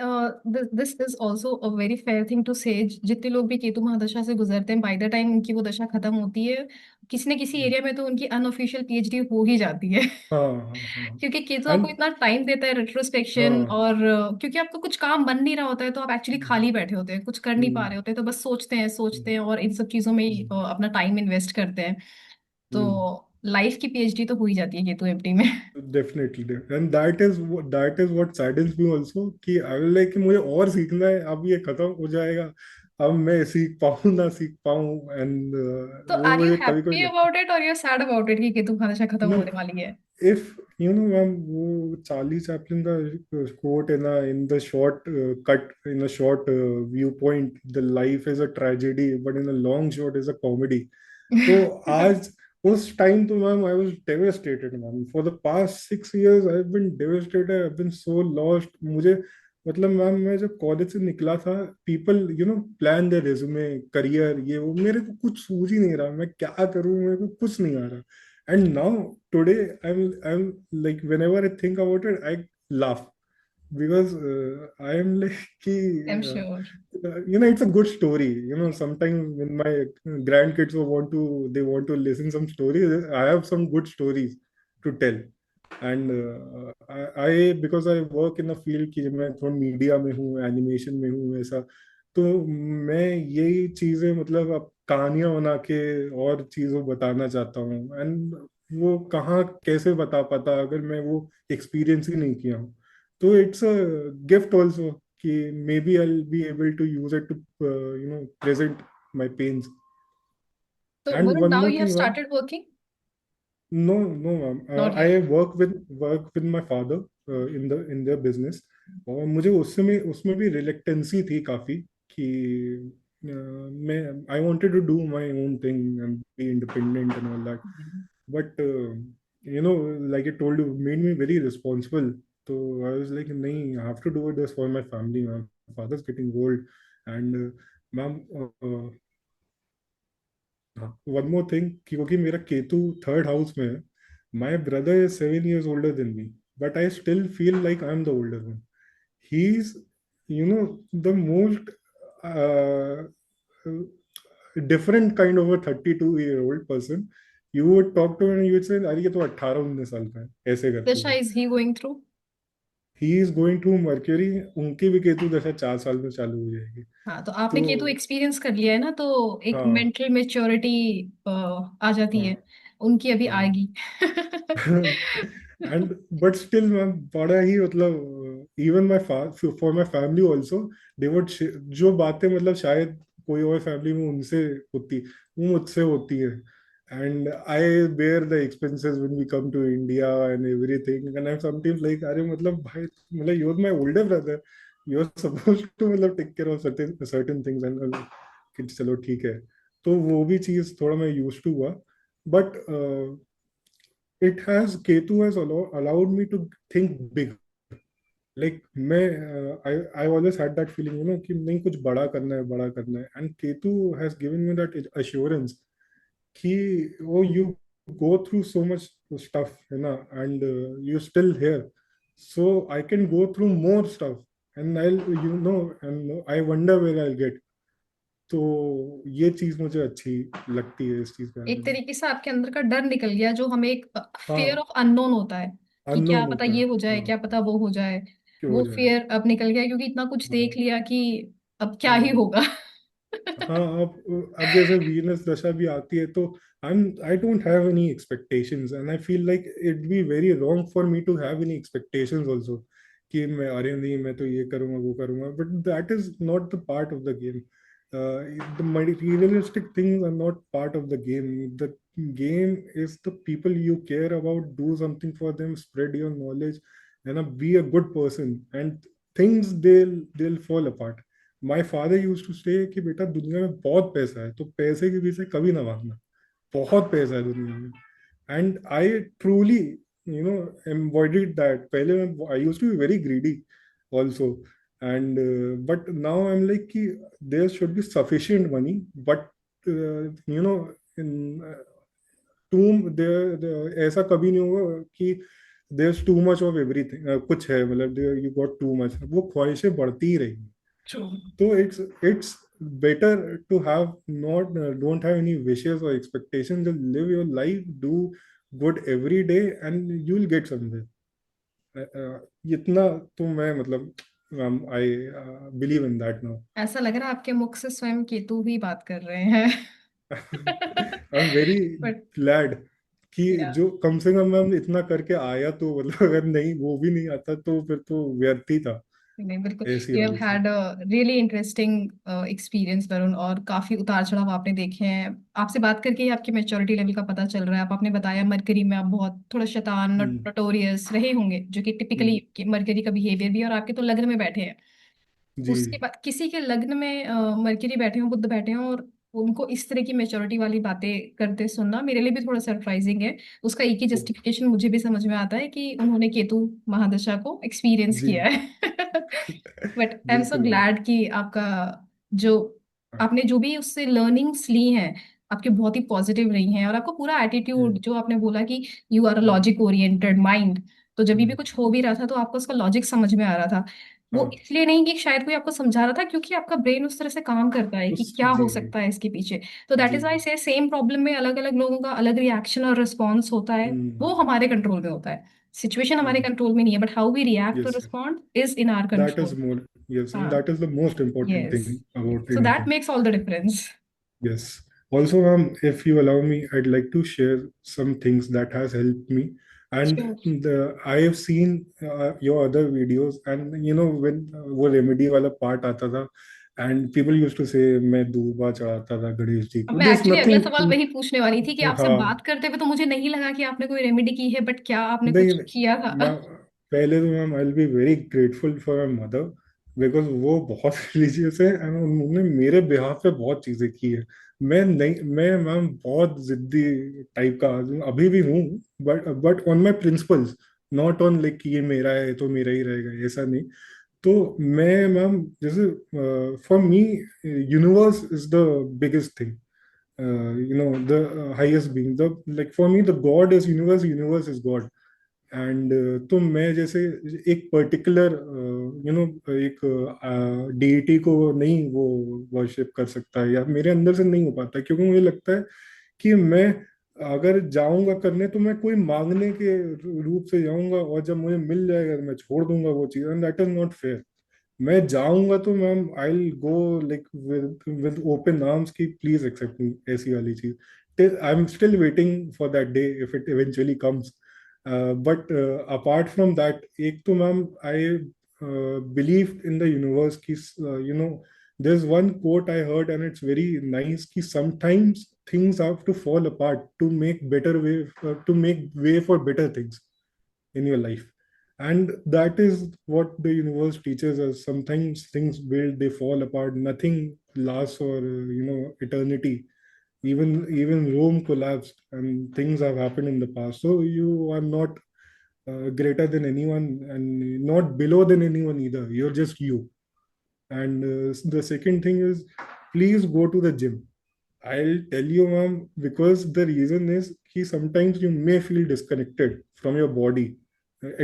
this is also a very fair thing to say. जितने लोग भी केतु महादशा से गुजरते हैं, बाय द टाइम उनकी वो दशा खत्म होती है, किसी न किसी एरिया में तो उनकी अनऑफिशियल पीएचडी हो ही जाती है। हाँ, हाँ, हाँ। क्योंकि केतु आपको एंड इतना टाइम देता है रिट्रोस्पेक्शन, हाँ। और क्योंकि आपको कुछ काम बन नहीं रहा होता है तो आप एक्चुअली खाली बैठे होते हैं, कुछ कर नहीं पा हम्म, रहे होते हैं, तो बस सोचते हैं सोचते हैं और इन सब चीजों में ही, हम्म, अपना टाइम इन्वेस्ट करते हैं। तो हम्म। लाइफ की पीएचडी तो हो ही जाती है केतु एमटी में। Definitely, and that is what saddens me also, कि आई विल लाइक कि मुझे और सीखना है, अब ये खत्म हो जाएगा, अब मैं सीख पाऊँ ना सीख पाऊँ। एंड तो वो आर यू मुझे कभी कभी हैप्पी लगता अबाउट इट और यू सैड अबाउट इट कि केतु महादशा खत्म है। होने वाली है? If मैम, वो चार्ली चैपलिन का quote है ना, in the short cut, in a short viewpoint, the life is a tragedy, but in a long shot is a comedy. तो आज उस टाइम तो ma'am I was devastated ma'am, for the past 6 years I have been devastated, I have been so lost. मुझे मतलब ma'am, मैं जब college से निकला था, people plan their resume, career, ये वो, मेरे को कुछ सूझ ही नहीं रहा, मैं क्या करूं, मेरे को कुछ नहीं आ रहा। And now today I am like, whenever I think about it I laugh, because I am like कि I am sure. it's a good story. Sometimes when my grandkids they want to listen some stories, I have some good stories to tell. And I because I work in a field कि मैं थोड़ा media में हूँ, animation में हूँ, ऐसा, तो मैं यही चीजें मतलब अब कहानियां बना के और चीजों बताना चाहता हूँ, एंड वो कहाँ कैसे बता पाता अगर मैं वो एक्सपीरियंस ही नहीं किया हूँ। तो इट्स अ गिफ्ट ऑल्सो कि maybe I be able to use it to present my pains. तो and Varun, one now more you have thing. Started working? No, no, ma'am. Not I yet. work with my father in their business. और मुझे उसमें उसमें भी रिलेक्टेंसी थी काफी कि मैं I wanted to do my own thing and be independent and all that. But like I told you, made me very responsible. So I was like, नहीं, I have to do this for my family. My father's getting old, and ma'am, हाँ, one more thing, क्योंकि मेरा Ketu third house में है. My brother is 7 years older than me, but I still feel like I am the older one. He is, the most different kind of a 32-year-old person. You would talk to and you would say अरे ये तो 18-19 साल का है, ऐसे करके दशा वो. Is he going through? He is going to Mercury. उनकी भी केतु दशा 4 साल में चालू हो जाएगी. हाँ, तो आपने तो केतु एक्सपीरियंस कर लिया है ना, तो एक हाँ, मेंटल मेच्योरिटी आ जाती है। हाँ, उनकी अभी हाँ. आएगी। एंड बट स्टिल मैम बड़ा ही मतलब even my for my family also, they would, जो बातें मतलब शायद कोई और फैमिली में उनसे होती, वो मुझसे होती है. And I bear the expenses when we come to India and everything, and I am sometimes like अरे मतलब भाई, मतलब you are my older brother, you are supposed to मतलब take care of certain certain things, and कि चलो ठीक है. तो वो भी चीज थोड़ा मैं यूज टू हुआ. But it has Ketu has allowed me to think big. Like मैं I always had that feeling, कि नहीं, कुछ बड़ा करना है, बड़ा करना है. And Ketu has given me that assurance कि oh, you go through so much stuff, and you still here, so I can go through more stuff, and and I wonder where I'll get. तो ये चीज मुझे अच्छी लगती है इस चीज के बारे एक में. तरीके से आपके अंदर का डर निकल गया, जो हमें एक फियर हाँ, ऑफ अननोन होता है कि क्या अननोन पता होता है. ये हो जाए, हाँ, क्या पता वो हो जाए। क्यों हो वो जाए. फियर अब निकल गया क्योंकि इतना कुछ देख हाँ, लिया कि अब क्या ही हाँ, होगा। हाँ. अब जैसे वीनस दशा भी आती है तो I don't have any expectations, and I feel like it be very wrong for me to have any expectations also, कि मैं अरे नहीं मैं तो ये करूंगा वो करूंगा, but that is not the part of the game. The materialistic things are not part of the game. The game is the people you care about. Do something for them, spread your knowledge, and be a good person, and things they'll fall apart. माई father use to say कि बेटा दुनिया में बहुत पैसा है, तो पैसे के पीछे कभी ना भागना. बहुत पैसा है दुनिया में. And I truly embodied that. पहले मैं I use to be very greedy also, and but now I am like कि there should be sufficient money, but you know in ऐसा कभी नहीं होगा कि there too much of everything. कुछ है मतलब यू गॉट टू मच, वो ख्वाहिशें बढ़ती ही रहेंगी. True. So it's better to have not don't have any wishes or expectations. Just live your life, do good every day, and you'll get somewhere. इतना तो मैं मतलब I believe in that now. ऐसा लग रहा है आपके मुख से स्वयं केतु ही बात कर रहे हैं। I'm very बट glad कि या, जो कम से कम मैं इतना करके आया, तो मतलब अगर नहीं वो भी नहीं आता तो फिर तो व्यर्थ ही था. नहीं बिल्कुल। ऐसी यू हैव वाली चीज. Had a really interesting experience Varun, और काफी उतार चढ़ाव आपने देखे हैं। आपसे बात करके ही आपकी मैच्योरिटी लेवल का पता चल रहा है। आपने बताया मरकरी में आप बहुत थोड़ा शैतान, हम्म. नोटोरियस रहे होंगे, जो कि हम्म. टिपिकली मरकरी का बिहेवियर भी है, और आपके तो लग्न में बैठे हैं। जी, उसके बाद किसी के लग्न में मरकरी बैठे हों, बुध बैठे हों, और उनको इस तरह की मेच्योरिटी वाली बातें करते सुनना मेरे लिए भी थोड़ा सरप्राइजिंग है। उसका एक ही जस्टिफिकेशन मुझे भी समझ में आता है कि उन्होंने केतु महादशा को एक्सपीरियंस जी. किया है। बट आई एम सो बिल्कुल मैम. ग्लैड कि आपका जो आपने जो भी उससे लर्निंग्स ली हैं, आपकी बहुत ही पॉजिटिव रही हैं, और आपका पूरा एटीट्यूड, हम्म. जो आपने बोला कि you are a hmm. Logic oriented mind, तो जब भी हम्म. कुछ हो भी रहा था तो आपको उसका लॉजिक समझ में आ रहा था। वो हाँ. इसलिए नहीं कि शायद कोई आपको समझा रहा था, क्योंकि आपका ब्रेन उस तरह से काम करता है कि क्या हो जी, सकता है इसके पीछे। तो दैट जी. इज वाई से सेम प्रॉब्लम में अलग अलग लोगों का अलग रिएक्शन और रिस्पॉन्स होता है। वो हम्म. हमारे कंट्रोल में होता है। सिचुएशन हमारे हम्म. कंट्रोल में नहीं है, बट हाउ वी रिएक्ट और yes, respond is in our that is control. More. Yes, and हाँ. that is the most important Yes. thing about So that anything. makes all the difference. Yes. Also, if you allow me, I'd like to share some things that has helped me. And Sure. I have seen your other videos, and when वो remedy वाला part आता था, and people used to say मैं दूबा चढ़ाता था गणेश जी अब को. मैं There's एक्चुअली अगला nothing सवाल to. वही पूछने वाली थी कि आपसे हाँ. बात करते हुए तो मुझे नहीं लगा कि आपने कोई रेमेडी की है, बट क्या आपने नहीं कुछ किया था? मैम, पहले तो ma'am I will be very grateful for my mother, because वो बहुत रिलीजियस है एंड उन्होंने मेरे बिहाफ पे बहुत चीजें की है. मैं नहीं, मैं मैम बहुत जिद्दी टाइप का आदमी अभी भी हूँ, but on my principles, not on like ये मेरा है तो मेरा ही रहेगा, ऐसा नहीं. तो मैं मैम जैसे for me universe is the biggest thing, the highest being, the like for me the god is universe, universe is god. And तो मैं जैसे एक पर्टिकुलर एक डीटी को नहीं वो वर्शिप कर सकता है, या मेरे अंदर से नहीं हो पाता, क्योंकि मुझे लगता है कि मैं अगर जाऊंगा करने तो मैं कोई मांगने के रूप से जाऊंगा, और जब मुझे मिल जाएगा तो मैं छोड़ दूंगा वो चीज़, and that is not fair. मैं जाऊंगा तो ma'am I will go like with open arms की प्लीज एक्सेप्ट मी, ऐसी वाली चीज. Till I am still waiting for that day if it eventually comes. But apart from that, एक तो ma'am I believe in the universe की, there's one quote I heard and it's very nice कि sometimes things have to fall apart to make better way, to make way for better things in your life. And that is what the universe teaches us. Sometimes things build, they fall apart, nothing lasts for eternity. Even Rome collapsed and things have happened in the past, so you are not greater than anyone and not below than anyone either. You're just you. And the second thing is, please go to the gym. I'll tell you, ma'am, because the reason is कि sometimes you may feel disconnected from your body.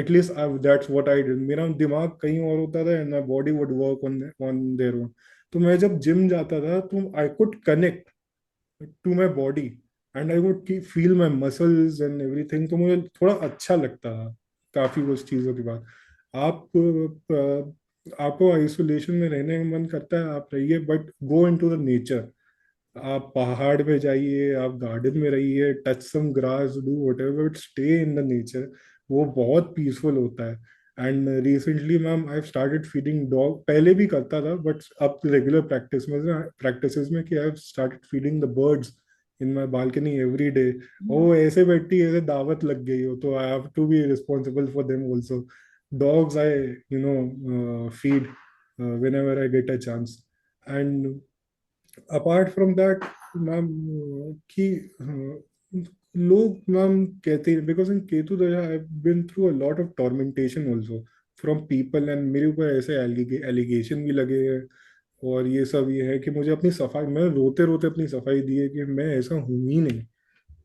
At least that's what I did. मेरा दिमाग कहीं और होता था and my body would work on their own. तो मैं जब जिम जाता था तो I could connect to my body and I would feel my muscles and everything. तो मुझे थोड़ा अच्छा लगता था काफी उस चीजों के बाद. आप आपको आइसोलेशन में रहने का मन करता है, आप रहिए, but go into the nature. आप पहाड़ पे जाइए, आप गार्डन में रहिए, touch some grass, do whatever, but stay in the nature. वो बहुत पीसफुल होता है. And recently ma'am I have started feeding dog. पहले भी करता था बट अब रेगुलर प्रैक्टिसेस में कि I have started feeding the birds in my balcony every day. वो ऐसे बैठी ऐसे दावत लग गई हो, तो I have to be responsible for them also. Dogs I feed whenever I get a chance. And apart from that, ma'am कि लोग मैम कहते हैं, because in Ketu dasha I been through a lot of tormentation also from people, and मेरे ऊपर ऐसे allegation भी लगे हैं. और ये सब ये है कि मुझे अपनी सफाई, मैं रोते रोते अपनी सफाई दी है कि मैं ऐसा हूं ही नहीं.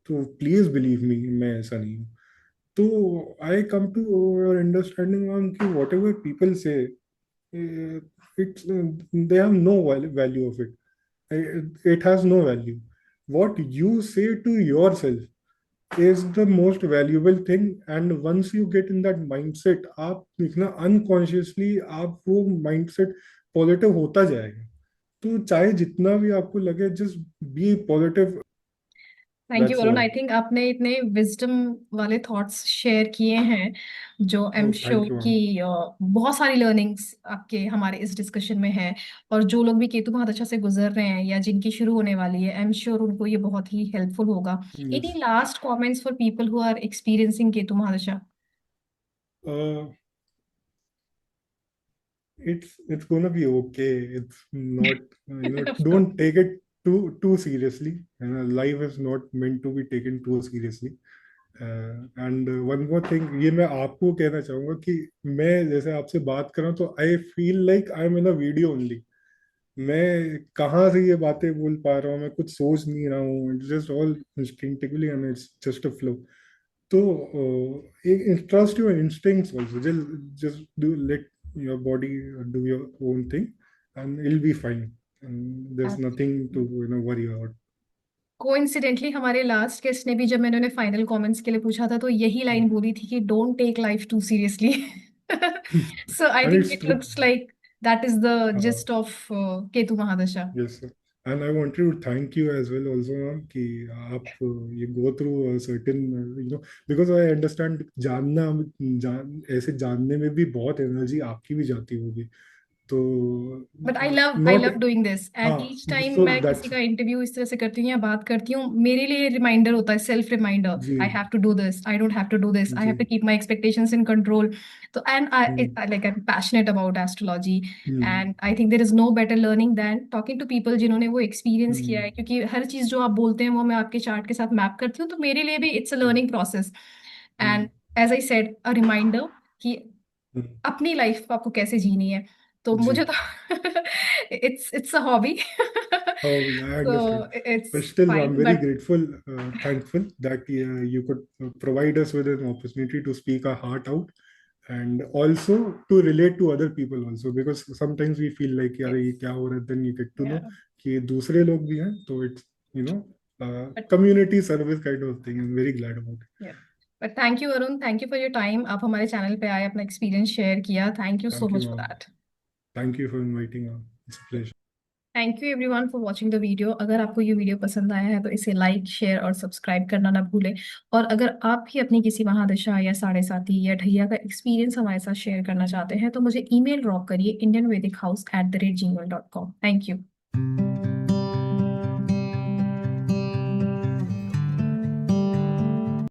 तो प्लीज बिलीव मी, मैं ऐसा नहीं हूँ. तो I come to your understanding ma'am कि वॉट एवर पीपल से, it's they have no value of it. It has no value. What you say to yourself is the most valuable thing, and once you get in that mindset, आप देखना unconsciously आप वो mindset positive होता जाएगा. तो चाहे जितना भी आपको लगे, just be positive. Thank you That's Varun, all. I think आपने इतने विजडम वाले थॉट्स शेयर किए हैं जो I am Oh, thank sure you, कि ma'am. बहुत सारी लर्निंग्स आपके हमारे इस डिस्कशन में है. और जो लोग भी केतु महादशा से गुजर रहे हैं या जिनकी शुरू होने वाली है, आई एम श्योर उनको ये बहुत ही हेल्पफुल होगा. Any Yes. Last comments for people who are experiencing Ketu mahadasha? uh, it's gonna be okay. It's not, don't take it too seriously. Life is not meant to be taken too seriously. And one more thing, ये मैं आपको कहना चाहूंगा कि मैं जैसे आपसे बात कर रहा हूँ तो आई feel like I M in a video only. मैं कहाँ से ये बातें बोल पा रहा हूँ, मैं कुछ सोच नहीं रहा हूँ, it's just all instinctively and it's just a flow. तो एक trust your instincts also, just do let your body do your own thing and it'll be fine, and there's nothing to worry about. Coincidentally हमारे last guest ने भी जब मैंने उन्हें final comments के लिए पूछा था तो यही लाइन बोली थी कि don't take life too seriously. So I And think it's it true. Looks like that is the gist of Ketu mahadasha. Yes sir. And I wanted to thank you as well also ma'am कि आप ये go through certain because I understand ऐसे जानने में भी बहुत energy आपकी भी जाती होगी. तो but I not. Love doing this, and हाँ. ईच टाइम सो मैं किसी दैट्स. का इंटरव्यू इस तरह से करती हूँ या बात करती हूँ, मेरे लिए रिमाइंडर होता है, सेल्फ रिमाइंडर. जी. I have to do this, I don't have to do this, I जी. Have to keep my expectations in control. तो and I hmm. Like I am passionate about astrology. Hmm. And I think there is no better learning than talking to people जिन्होंने वो experience किया हम्म. है, क्योंकि हर चीज जो आप बोलते हैं वो मैं आपके चार्ट के साथ मैप करती हूँ, तो मेरे लिए भी it's a learning process. And hmm. As I said, a reminder कि हम्म. अपनी लाइफ आपको कैसे जीनी है. तो मुझे जी. तो it's a hobby. Oh, yeah, I understand. So But it's still, I'm fine, very but grateful, thankful that you could provide us with an opportunity to speak our heart out and also to relate to other people also because sometimes we feel like यार yes, ये क्या हो रहा है, then you get to know yeah, कि दूसरे लोग भी हैं, तो it's but community service kind of thing. I'm very glad about it. yeah, but thank you Arun, thank you for your time. आप हमारे चैनल पे आए, अपना एक्सपीरियंस शेयर किया. Thank you so Thank you, much for ma'am. That. Thank you for inviting me. It's a pleasure. Thank you everyone for watching the video. अगर आपको ये video पसंद आया है तो इसे लाइक, शेयर और सब्सक्राइब करना ना भूलें. और अगर आप भी अपनी किसी महादशा या साढ़े साथी या ढैया का एक्सपीरियंस हमारे साथ शेयर करना चाहते हैं तो मुझे ईमेल ड्रॉप करिए indianvedichouse@gmail.com. Thank you.